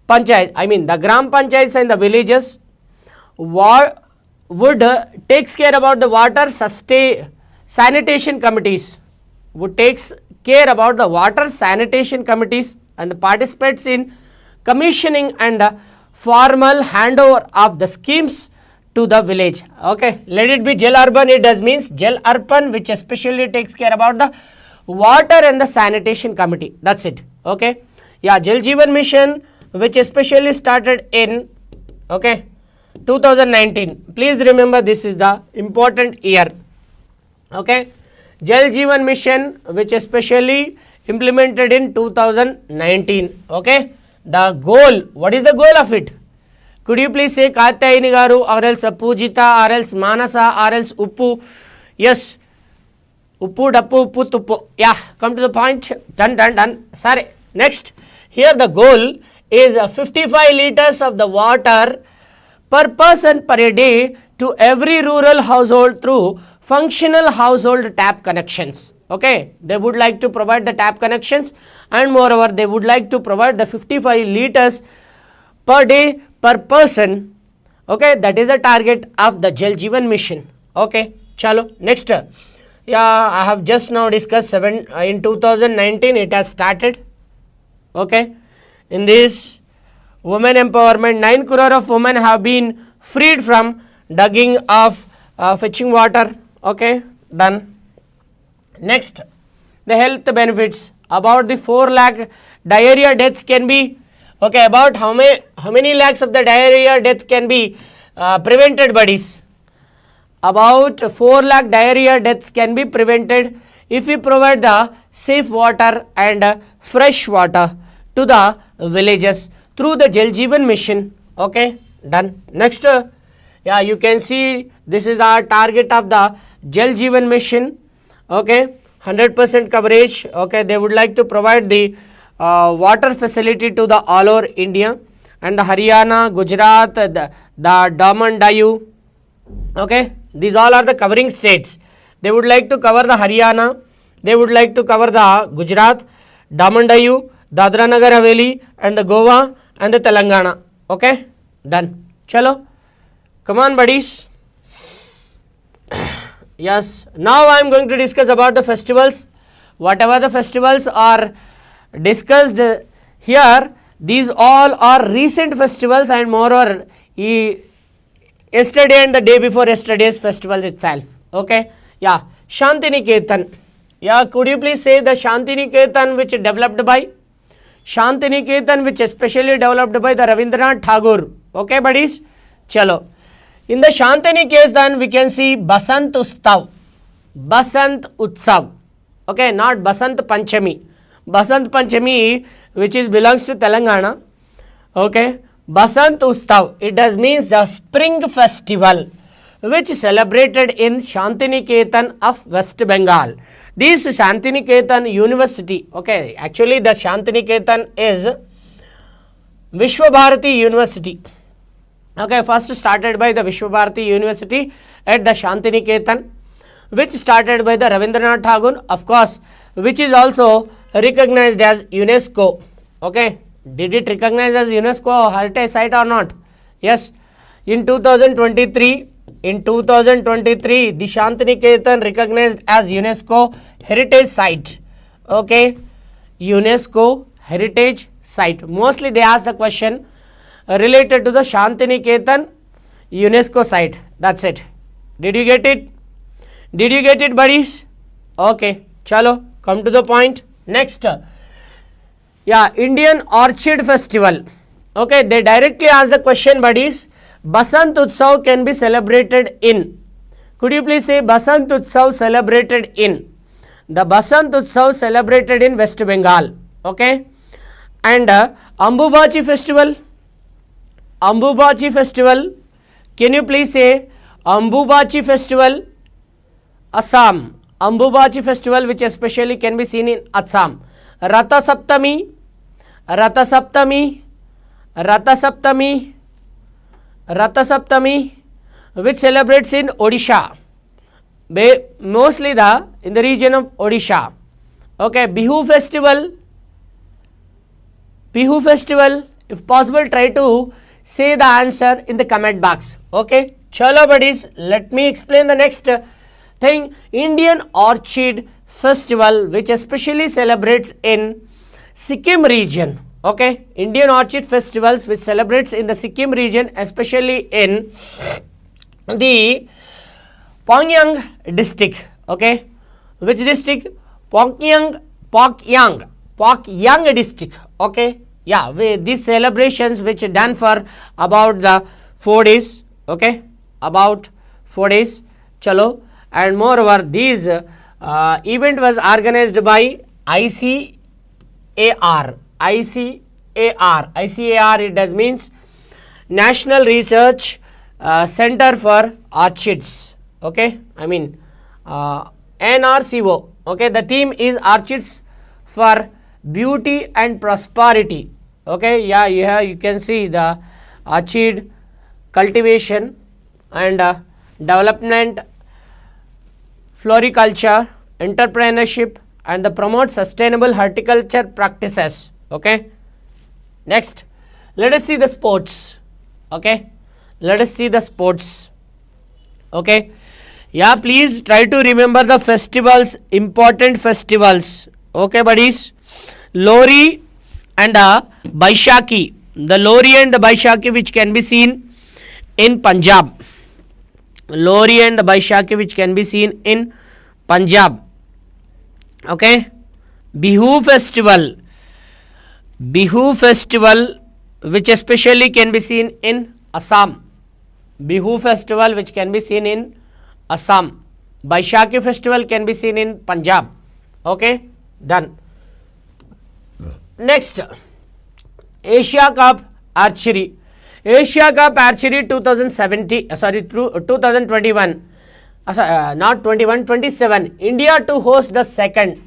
Panchayat, I mean the Gram Panchayats and the villages would takes care about the water sanitation committees, would takes care about the water sanitation committees and participates in commissioning and formal handover of the schemes to the village. Okay, let it be Jal Arban. It does means Jal Arpan, which especially takes care about the water and the sanitation committee. That's it. Okay, yeah, Jal Jeevan Mission, which especially started in 2019. Please remember, this is the important year. Okay, Jal Jeevan Mission, which especially implemented in 2019. Okay, the goal, what is the goal of it? Could you please say Katyayini Garu, or else Pujita, or else Manasa, or else Uppu? Yes, Uppu, Dappu, Uppu, Tuppu. Yeah, come to the point. Done. Sorry. Next, here the goal is 55 liters of the water per person per day to every rural household through functional household tap connections. Okay, they would like to provide the tap connections, and moreover they would like to provide the 55 liters per day per person. Okay, that is the target of the Jal Jeevan Mission. Okay, chalo, next. Yeah, I have just now discussed in 2019 it has started. Okay, in this women empowerment, 9 crore of women have been freed from digging of fetching water. Okay, done. Next, the health benefits. About the 4 lakh diarrhea deaths can be, okay, about how many lakhs of the diarrhea deaths can be prevented, buddies? About 4 lakh diarrhea deaths can be prevented if we provide the safe water and fresh water to the villages through the Jal Jeevan Mission. Okay, done. Next, yeah, you can see this is our target of the Jal Jeevan Mission. Okay, 100% coverage. Okay, they would like to provide the water facility to the all over India, and the Haryana, Gujarat, the Daman Dayu. Okay, these all are the covering states. They would like to cover the Haryana, they would like to cover the Gujarat, Daman Dayu, Dadra Nagar Haveli, and the Goa and the Telangana. Okay, done. Chalo, come on, buddies. Yes, now I am going to discuss about the festivals. Whatever the festivals are discussed here, these all are recent festivals, and moreover yesterday and the day before yesterday's festivals itself. Okay, yeah, Shantiniketan. Yeah, could you please say the Shantiniketan which developed by Shantiniketan, which especially developed by the Rabindranath Tagore. Okay, buddies, chalo. In the Shantiniketan, we can see Basant Utsav. Basant Utsav. Okay, not Basant Panchami. Basant Panchami, which belongs to Telangana. Okay, Basant Utsav. It does means the spring festival, which celebrated in Shantiniketan of West Bengal. This Shantiniketan University. Okay, actually the Shantiniketan is Vishwabharati University. Okay, first started by the Vishwabharati University at the Shantiniketan, which started by the Rabindranath Tagore, of course, which is also recognized as UNESCO. Okay, did it recognize as UNESCO heritage site or not? Yes, in 2023, the Shantiniketan recognized as UNESCO heritage site. Okay, UNESCO heritage site. Mostly they ask the question related to the Shantiniketan UNESCO site. That's it. Did you get it? Did you get it, buddies? Okay, chalo, come to the point. Next, yeah, Indian Orchid Festival. Okay, they directly ask the question, buddies. Basant Utsav can be celebrated in. Could you please say Basant Utsav celebrated in? The Basant Utsav celebrated in West Bengal. Okay, and Ambubachi Festival. Ambubachi Festival. Can you please say Ambubachi Festival? Assam. Ambubachi Festival, which especially can be seen in Assam. Ratha Saptami. Ratha Saptami, which celebrates in Odisha, mostly in the region of Odisha. Okay, Bihu festival, if possible try to say the answer in the comment box. Okay, chalo buddies, let me explain the next thing. Indian Orchid Festival, which especially celebrates in Sikkim region. Okay, Indian Orchid Festivals which celebrates in the Sikkim region, especially in the Pyongyang district. Okay, which district? Pyongyang district. Okay, yeah, these celebrations which are done for about the 4 days. Okay, about 4 days. Chalo, and moreover, these event was organized by ICAR. It does means National Research Center for Orchids. Okay, I mean NRCO. Okay, the theme is Orchids for Beauty and Prosperity. Okay, yeah, you can see the orchid cultivation and development, floriculture, entrepreneurship, and the promote sustainable horticulture practices. Okay, next let us see the sports. Okay, let us see the sports. Okay, yeah, please try to remember the festivals, important festivals. Okay buddies, Lori and Baishakhi, the Lori and the Baishakhi which can be seen in Punjab. Lori and the Baishakhi which can be seen in Punjab. Okay, Bihu festival which especially can be seen in Assam. Bihu festival which can be seen in Assam. Baishakhi festival can be seen in Punjab. Okay, done. Next, Asia Cup Archery. Asia Cup Archery 2021. Not 21, 27. India to host the second.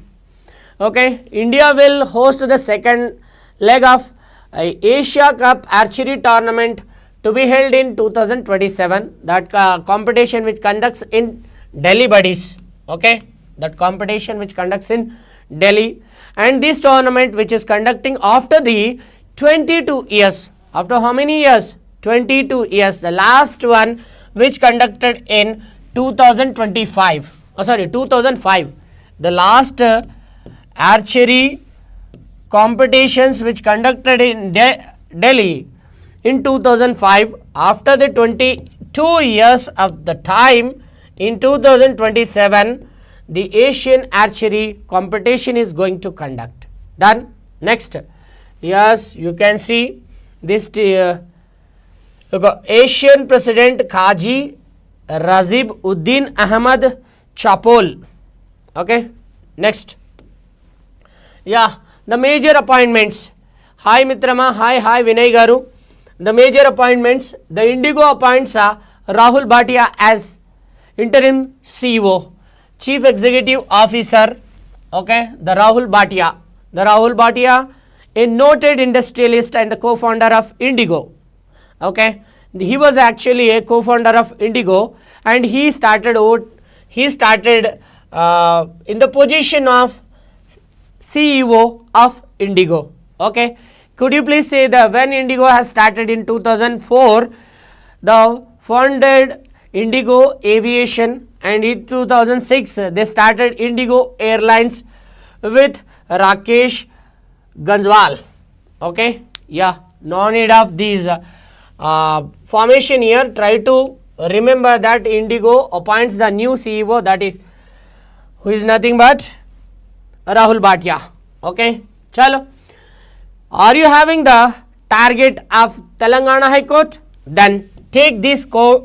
Okay, India will host the second leg of Asia Cup Archery tournament to be held in 2027. That competition which conducts in Delhi buddies. Okay, that competition which conducts in Delhi, and this tournament which is conducting after the 22 years. After how many years? 22 years. The last one which conducted in 2005. The last archery competitions which conducted in Delhi in 2005. After the 22 years of the time, in 2027, the Asian archery competition is going to conduct. Done. Next, yes, you can see this Asian President Kaji Razib Uddin Ahmad Chapol. Okay, next, yeah, the major appointments. Hi Mitrama, hi Vinay Garu. The major appointments, the Indigo appoints Rahul Bhatia as interim CEO, Chief Executive Officer. Okay, the Rahul Bhatia, a noted industrialist and the co-founder of Indigo. Okay, he was actually a co-founder of Indigo, and he started in the position of CEO of Indigo. Okay, could you please say that when Indigo has started in 2004, the founded Indigo Aviation, and in 2006 they started Indigo Airlines with Rakesh Ganjwal. Okay, yeah, no need of these formation here. Try to remember that Indigo appoints the new CEO, that is who is nothing but Rahul Bhatia. Okay, chalo. Are you having the target of Telangana High Court? Then take this course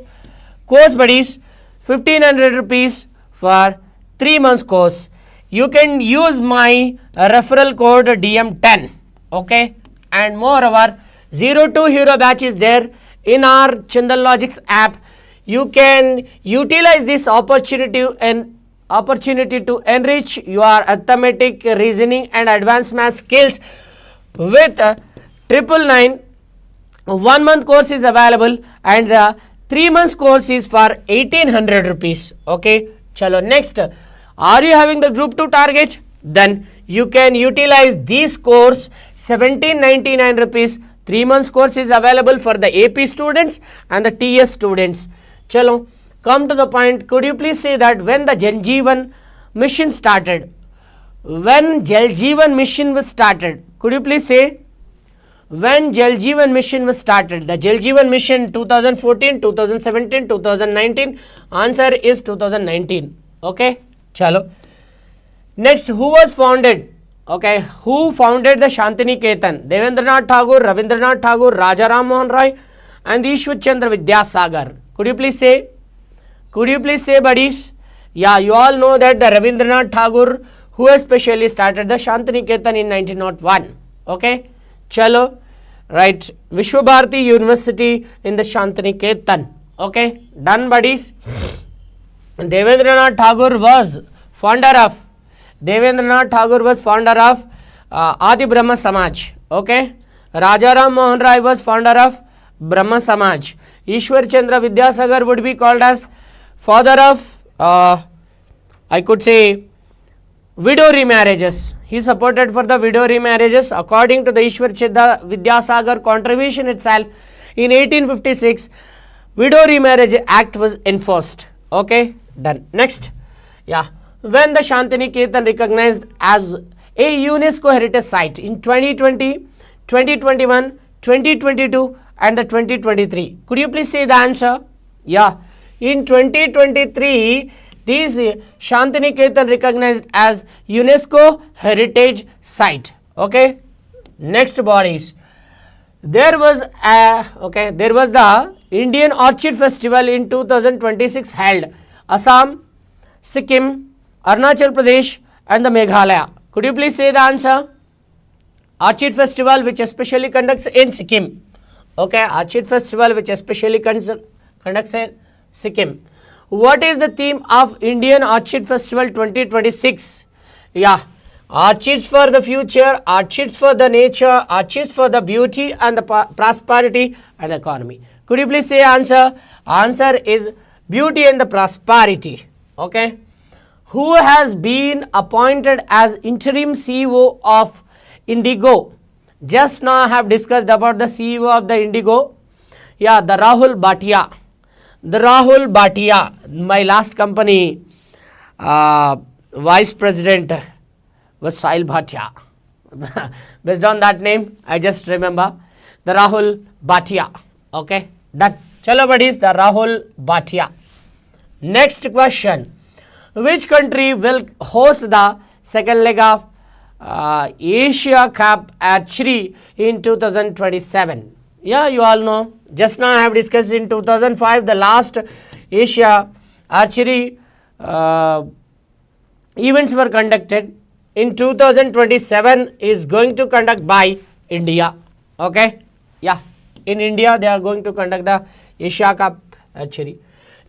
buddies, 1500 rupees for 3 months course. You can use my referral code DM10. Okay, and moreover 02 Hero batch is there in our Chandan Logics app. You can utilize this opportunity to enrich your arithmetic, reasoning and advanced math skills with 999, 1 month course is available and the 3 months course is for 1800 rupees. Okay, chalo next. Are you having the group 2 target? Then you can utilize this course 1799 rupees. 3 months course is available for the AP students and the TS students. Chalo, come to the point. Could you please say that when the Jal Jeevan mission started? When Jal Jeevan mission was started? Could you please say? When Jal Jeevan mission was started? The Jal Jeevan mission 2014, 2017, 2019. Answer is 2019. Okay. Chalo. Next, who was founded? Okay, who founded the Shantiniketan? Devendranath Tagore, Rabindranath Tagore, Raja Ram Mohan Roy and Ishwar Chandra Vidyasagar. Could you please say? Could you please say, buddies? Yeah, you all know that the Rabindranath Tagore who especially started the Shantiniketan in 1901. Okay, chalo, right, Vishwabharati University in the Shantiniketan. Okay, done, buddies. Devendranath Tagore was founder of Adi Brahma Samaj. Okay, Rajaram Mohan Rai was founder of Brahma Samaj. Ishwar Chandra Vidyasagar would be called as father of I could say widow remarriages. He supported for the widow remarriages. According to the Ishwar Chandra Vidyasagar contribution itself, in 1856 widow remarriage act was enforced. Okay, done. Next, yeah, when the Shantiniketan recognized as a UNESCO heritage site in 2020, 2021, 2022 and the 2023. Could you please say the answer? Yeah, in 2023 this Shantiniketan recognized as UNESCO heritage site. Okay, next, bodies, there was the Indian Orchid Festival in 2026 held Assam, Sikkim, Arunachal Pradesh and the Meghalaya. Could you please say the answer? Orchid Festival which especially conducts in Sikkim. Okay, Orchid Festival which especially conducts in Sikkim. What is the theme of Indian Orchid Festival 2026? Yeah, orchids for the future, orchids for the nature, orchids for the beauty and the prosperity and the economy. Could you please say answer? Answer is beauty and the prosperity. Okay. Who has been appointed as interim CEO of Indigo? Just now I have discussed about the CEO of the Indigo. Yeah, the Rahul Bhatia. The Rahul Bhatia, my last company vice president was Sahil Bhatia. Based on that name, I just remember the Rahul Bhatia. Okay, done. Chalo, buddies, the Rahul Bhatia. Next question. Which country will host the second leg of Asia Cup Archery in 2027? Yeah, you all know. Just now I have discussed in 2005 the last Asia Archery events were conducted. In 2027 is going to conduct by India. Okay, yeah, in India they are going to conduct the Asia Cup Archery.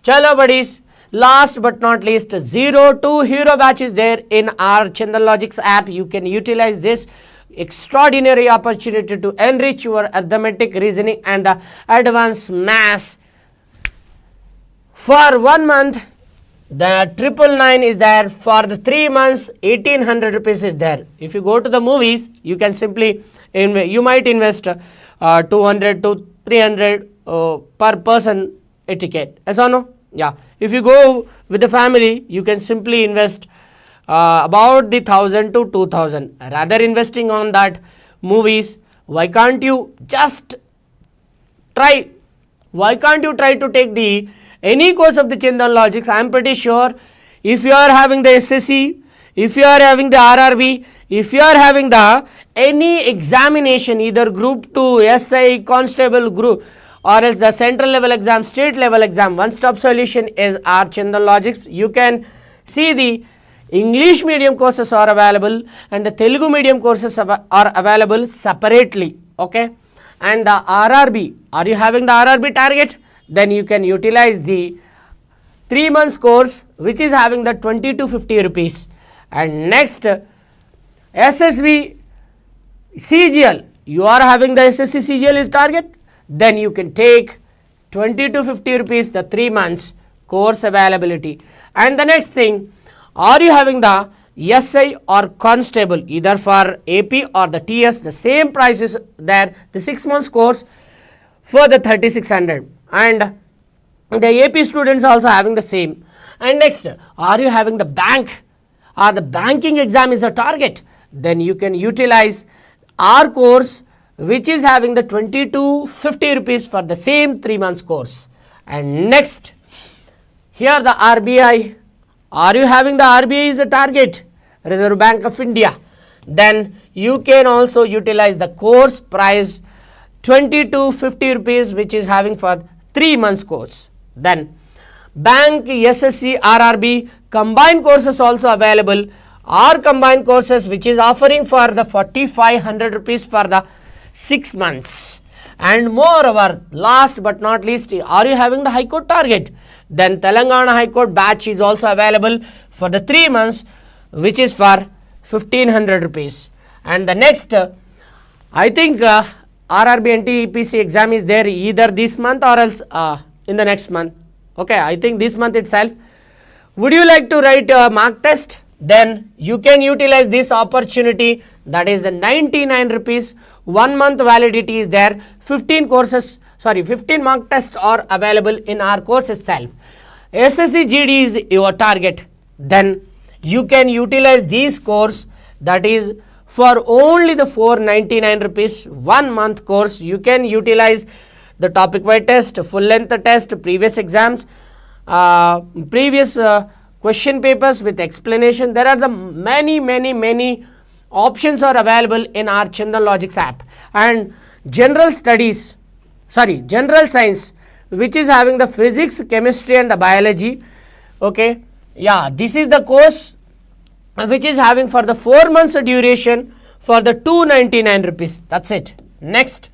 Chalo, buddies, last but not least, 02 hero batch is there in our Chandan Logics app. You can utilize this extraordinary opportunity to enrich your arithmetic, reasoning and the advanced maths. For 1 month, the 999 is there. For the 3 months, 1800 rupees is there. If you go to the movies, you can simply, you might invest 200 to 300 per person a ticket. Yes or no? Yeah. If you go with the family, you can simply invest about the 1000 to 2000. Rather investing on that movies, why can't you just try? Why can't you try to take the any course of the Chandan Logics? I am pretty sure if you are having the SSC, if you are having the RRB, if you are having the any examination, either group 2, SI, constable group or else the central level exam, state level exam, one stop solution is our Chandan Logics. You can see the English medium courses are available and the Telugu medium courses are available separately. Okay, and the RRB, are you having the RRB target? Then you can utilize the 3 months course which is having the 20 to 50 rupees. And next, SSB CGL, you are having the SSC CGL is target, then you can take 20 to 50 rupees the 3 months course availability. And the next thing, are you having the SI or constable either for AP or the TS, the same price is there, the 6 months course for the 3600, and the AP students also having the same. And next, are you having the bank or the banking exam is a target, then you can utilize our course which is having the 20 to 50 rupees for the same 3 months course. And next, here the RBI, are you having the RBI is a target, Reserve Bank of India, then you can also utilize the course price 20 to 50 rupees which is having for 3 months course. Then bank, SSC, RRB combined courses also available, are combined courses which is offering for the 4500 rupees for the 6 months. And moreover, last but not least, are you having the High Court target, then Telangana High Court batch is also available for the 3 months which is for 1500 rupees. And the next, I think RRB NTPC exam is there either this month or else in the next month. Okay, I think this month itself. Would you like to write a mock test? Then you can utilize this opportunity, that is the 99 rupees, 1 month validity is there, 15 mock tests are available in our course itself. SSC GD is your target, then you can utilize this course, that is for only the 499 rupees, 1 month course. You can utilize the topic wide test, full length test, previous exams, previous question papers with explanation. There are the many options are available in our Chandan Logics app. And general science which is having the physics, chemistry and the biology. Okay, yeah, this is the course which is having for the 4 months duration for the 299 rupees. That's it. Next,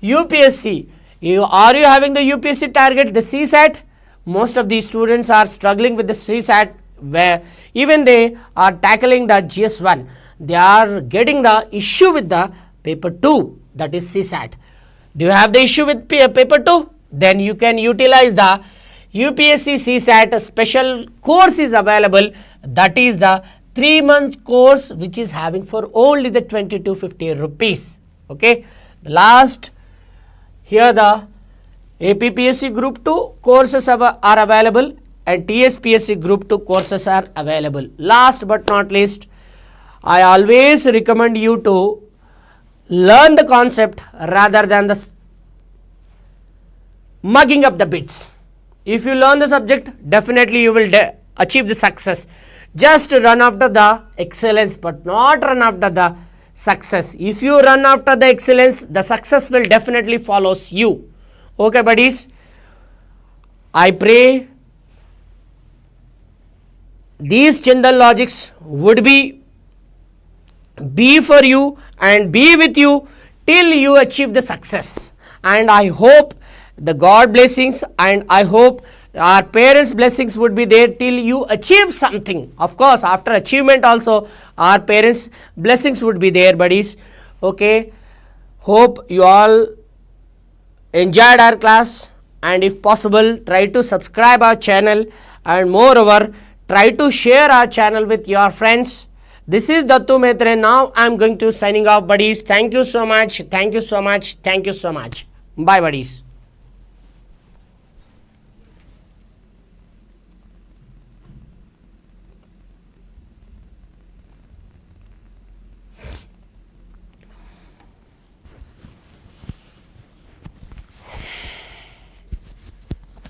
UPSC. Are you having the UPSC target, the CSAT? Most of these students are struggling with the CSAT, where even they are tackling the GS1. They are getting the issue with the paper 2, that is CSAT. Do you have the issue with paper 2? Then you can utilize the UPSC CSAT special course is available, that is the 3 month course which is having for only the 20 to 50 rupees. Okay, the last, here the APPSC group 2 courses are available and TSPSC group 2 courses are available. Last but not least, I always recommend you to learn the concept rather than the mugging up the bits. If you learn the subject, definitely you will achieve the success. Just run after the excellence but not run after the success. If you run after the excellence, the success will definitely follows you. Okay buddies, I pray these Chandan Logics would be for you and be with you till you achieve the success. And I hope the God blessings and I hope our parents' blessings would be there till you achieve something. Of course, after achievement also our parents' blessings would be there, buddies. Okay, hope you all enjoyed our class, and if possible try to subscribe our channel, and moreover try to share our channel with your friends. This is Dattu Maitre. Now I am going to signing off, buddies. Thank you so much. Thank you so much. Thank you so much. Bye buddies.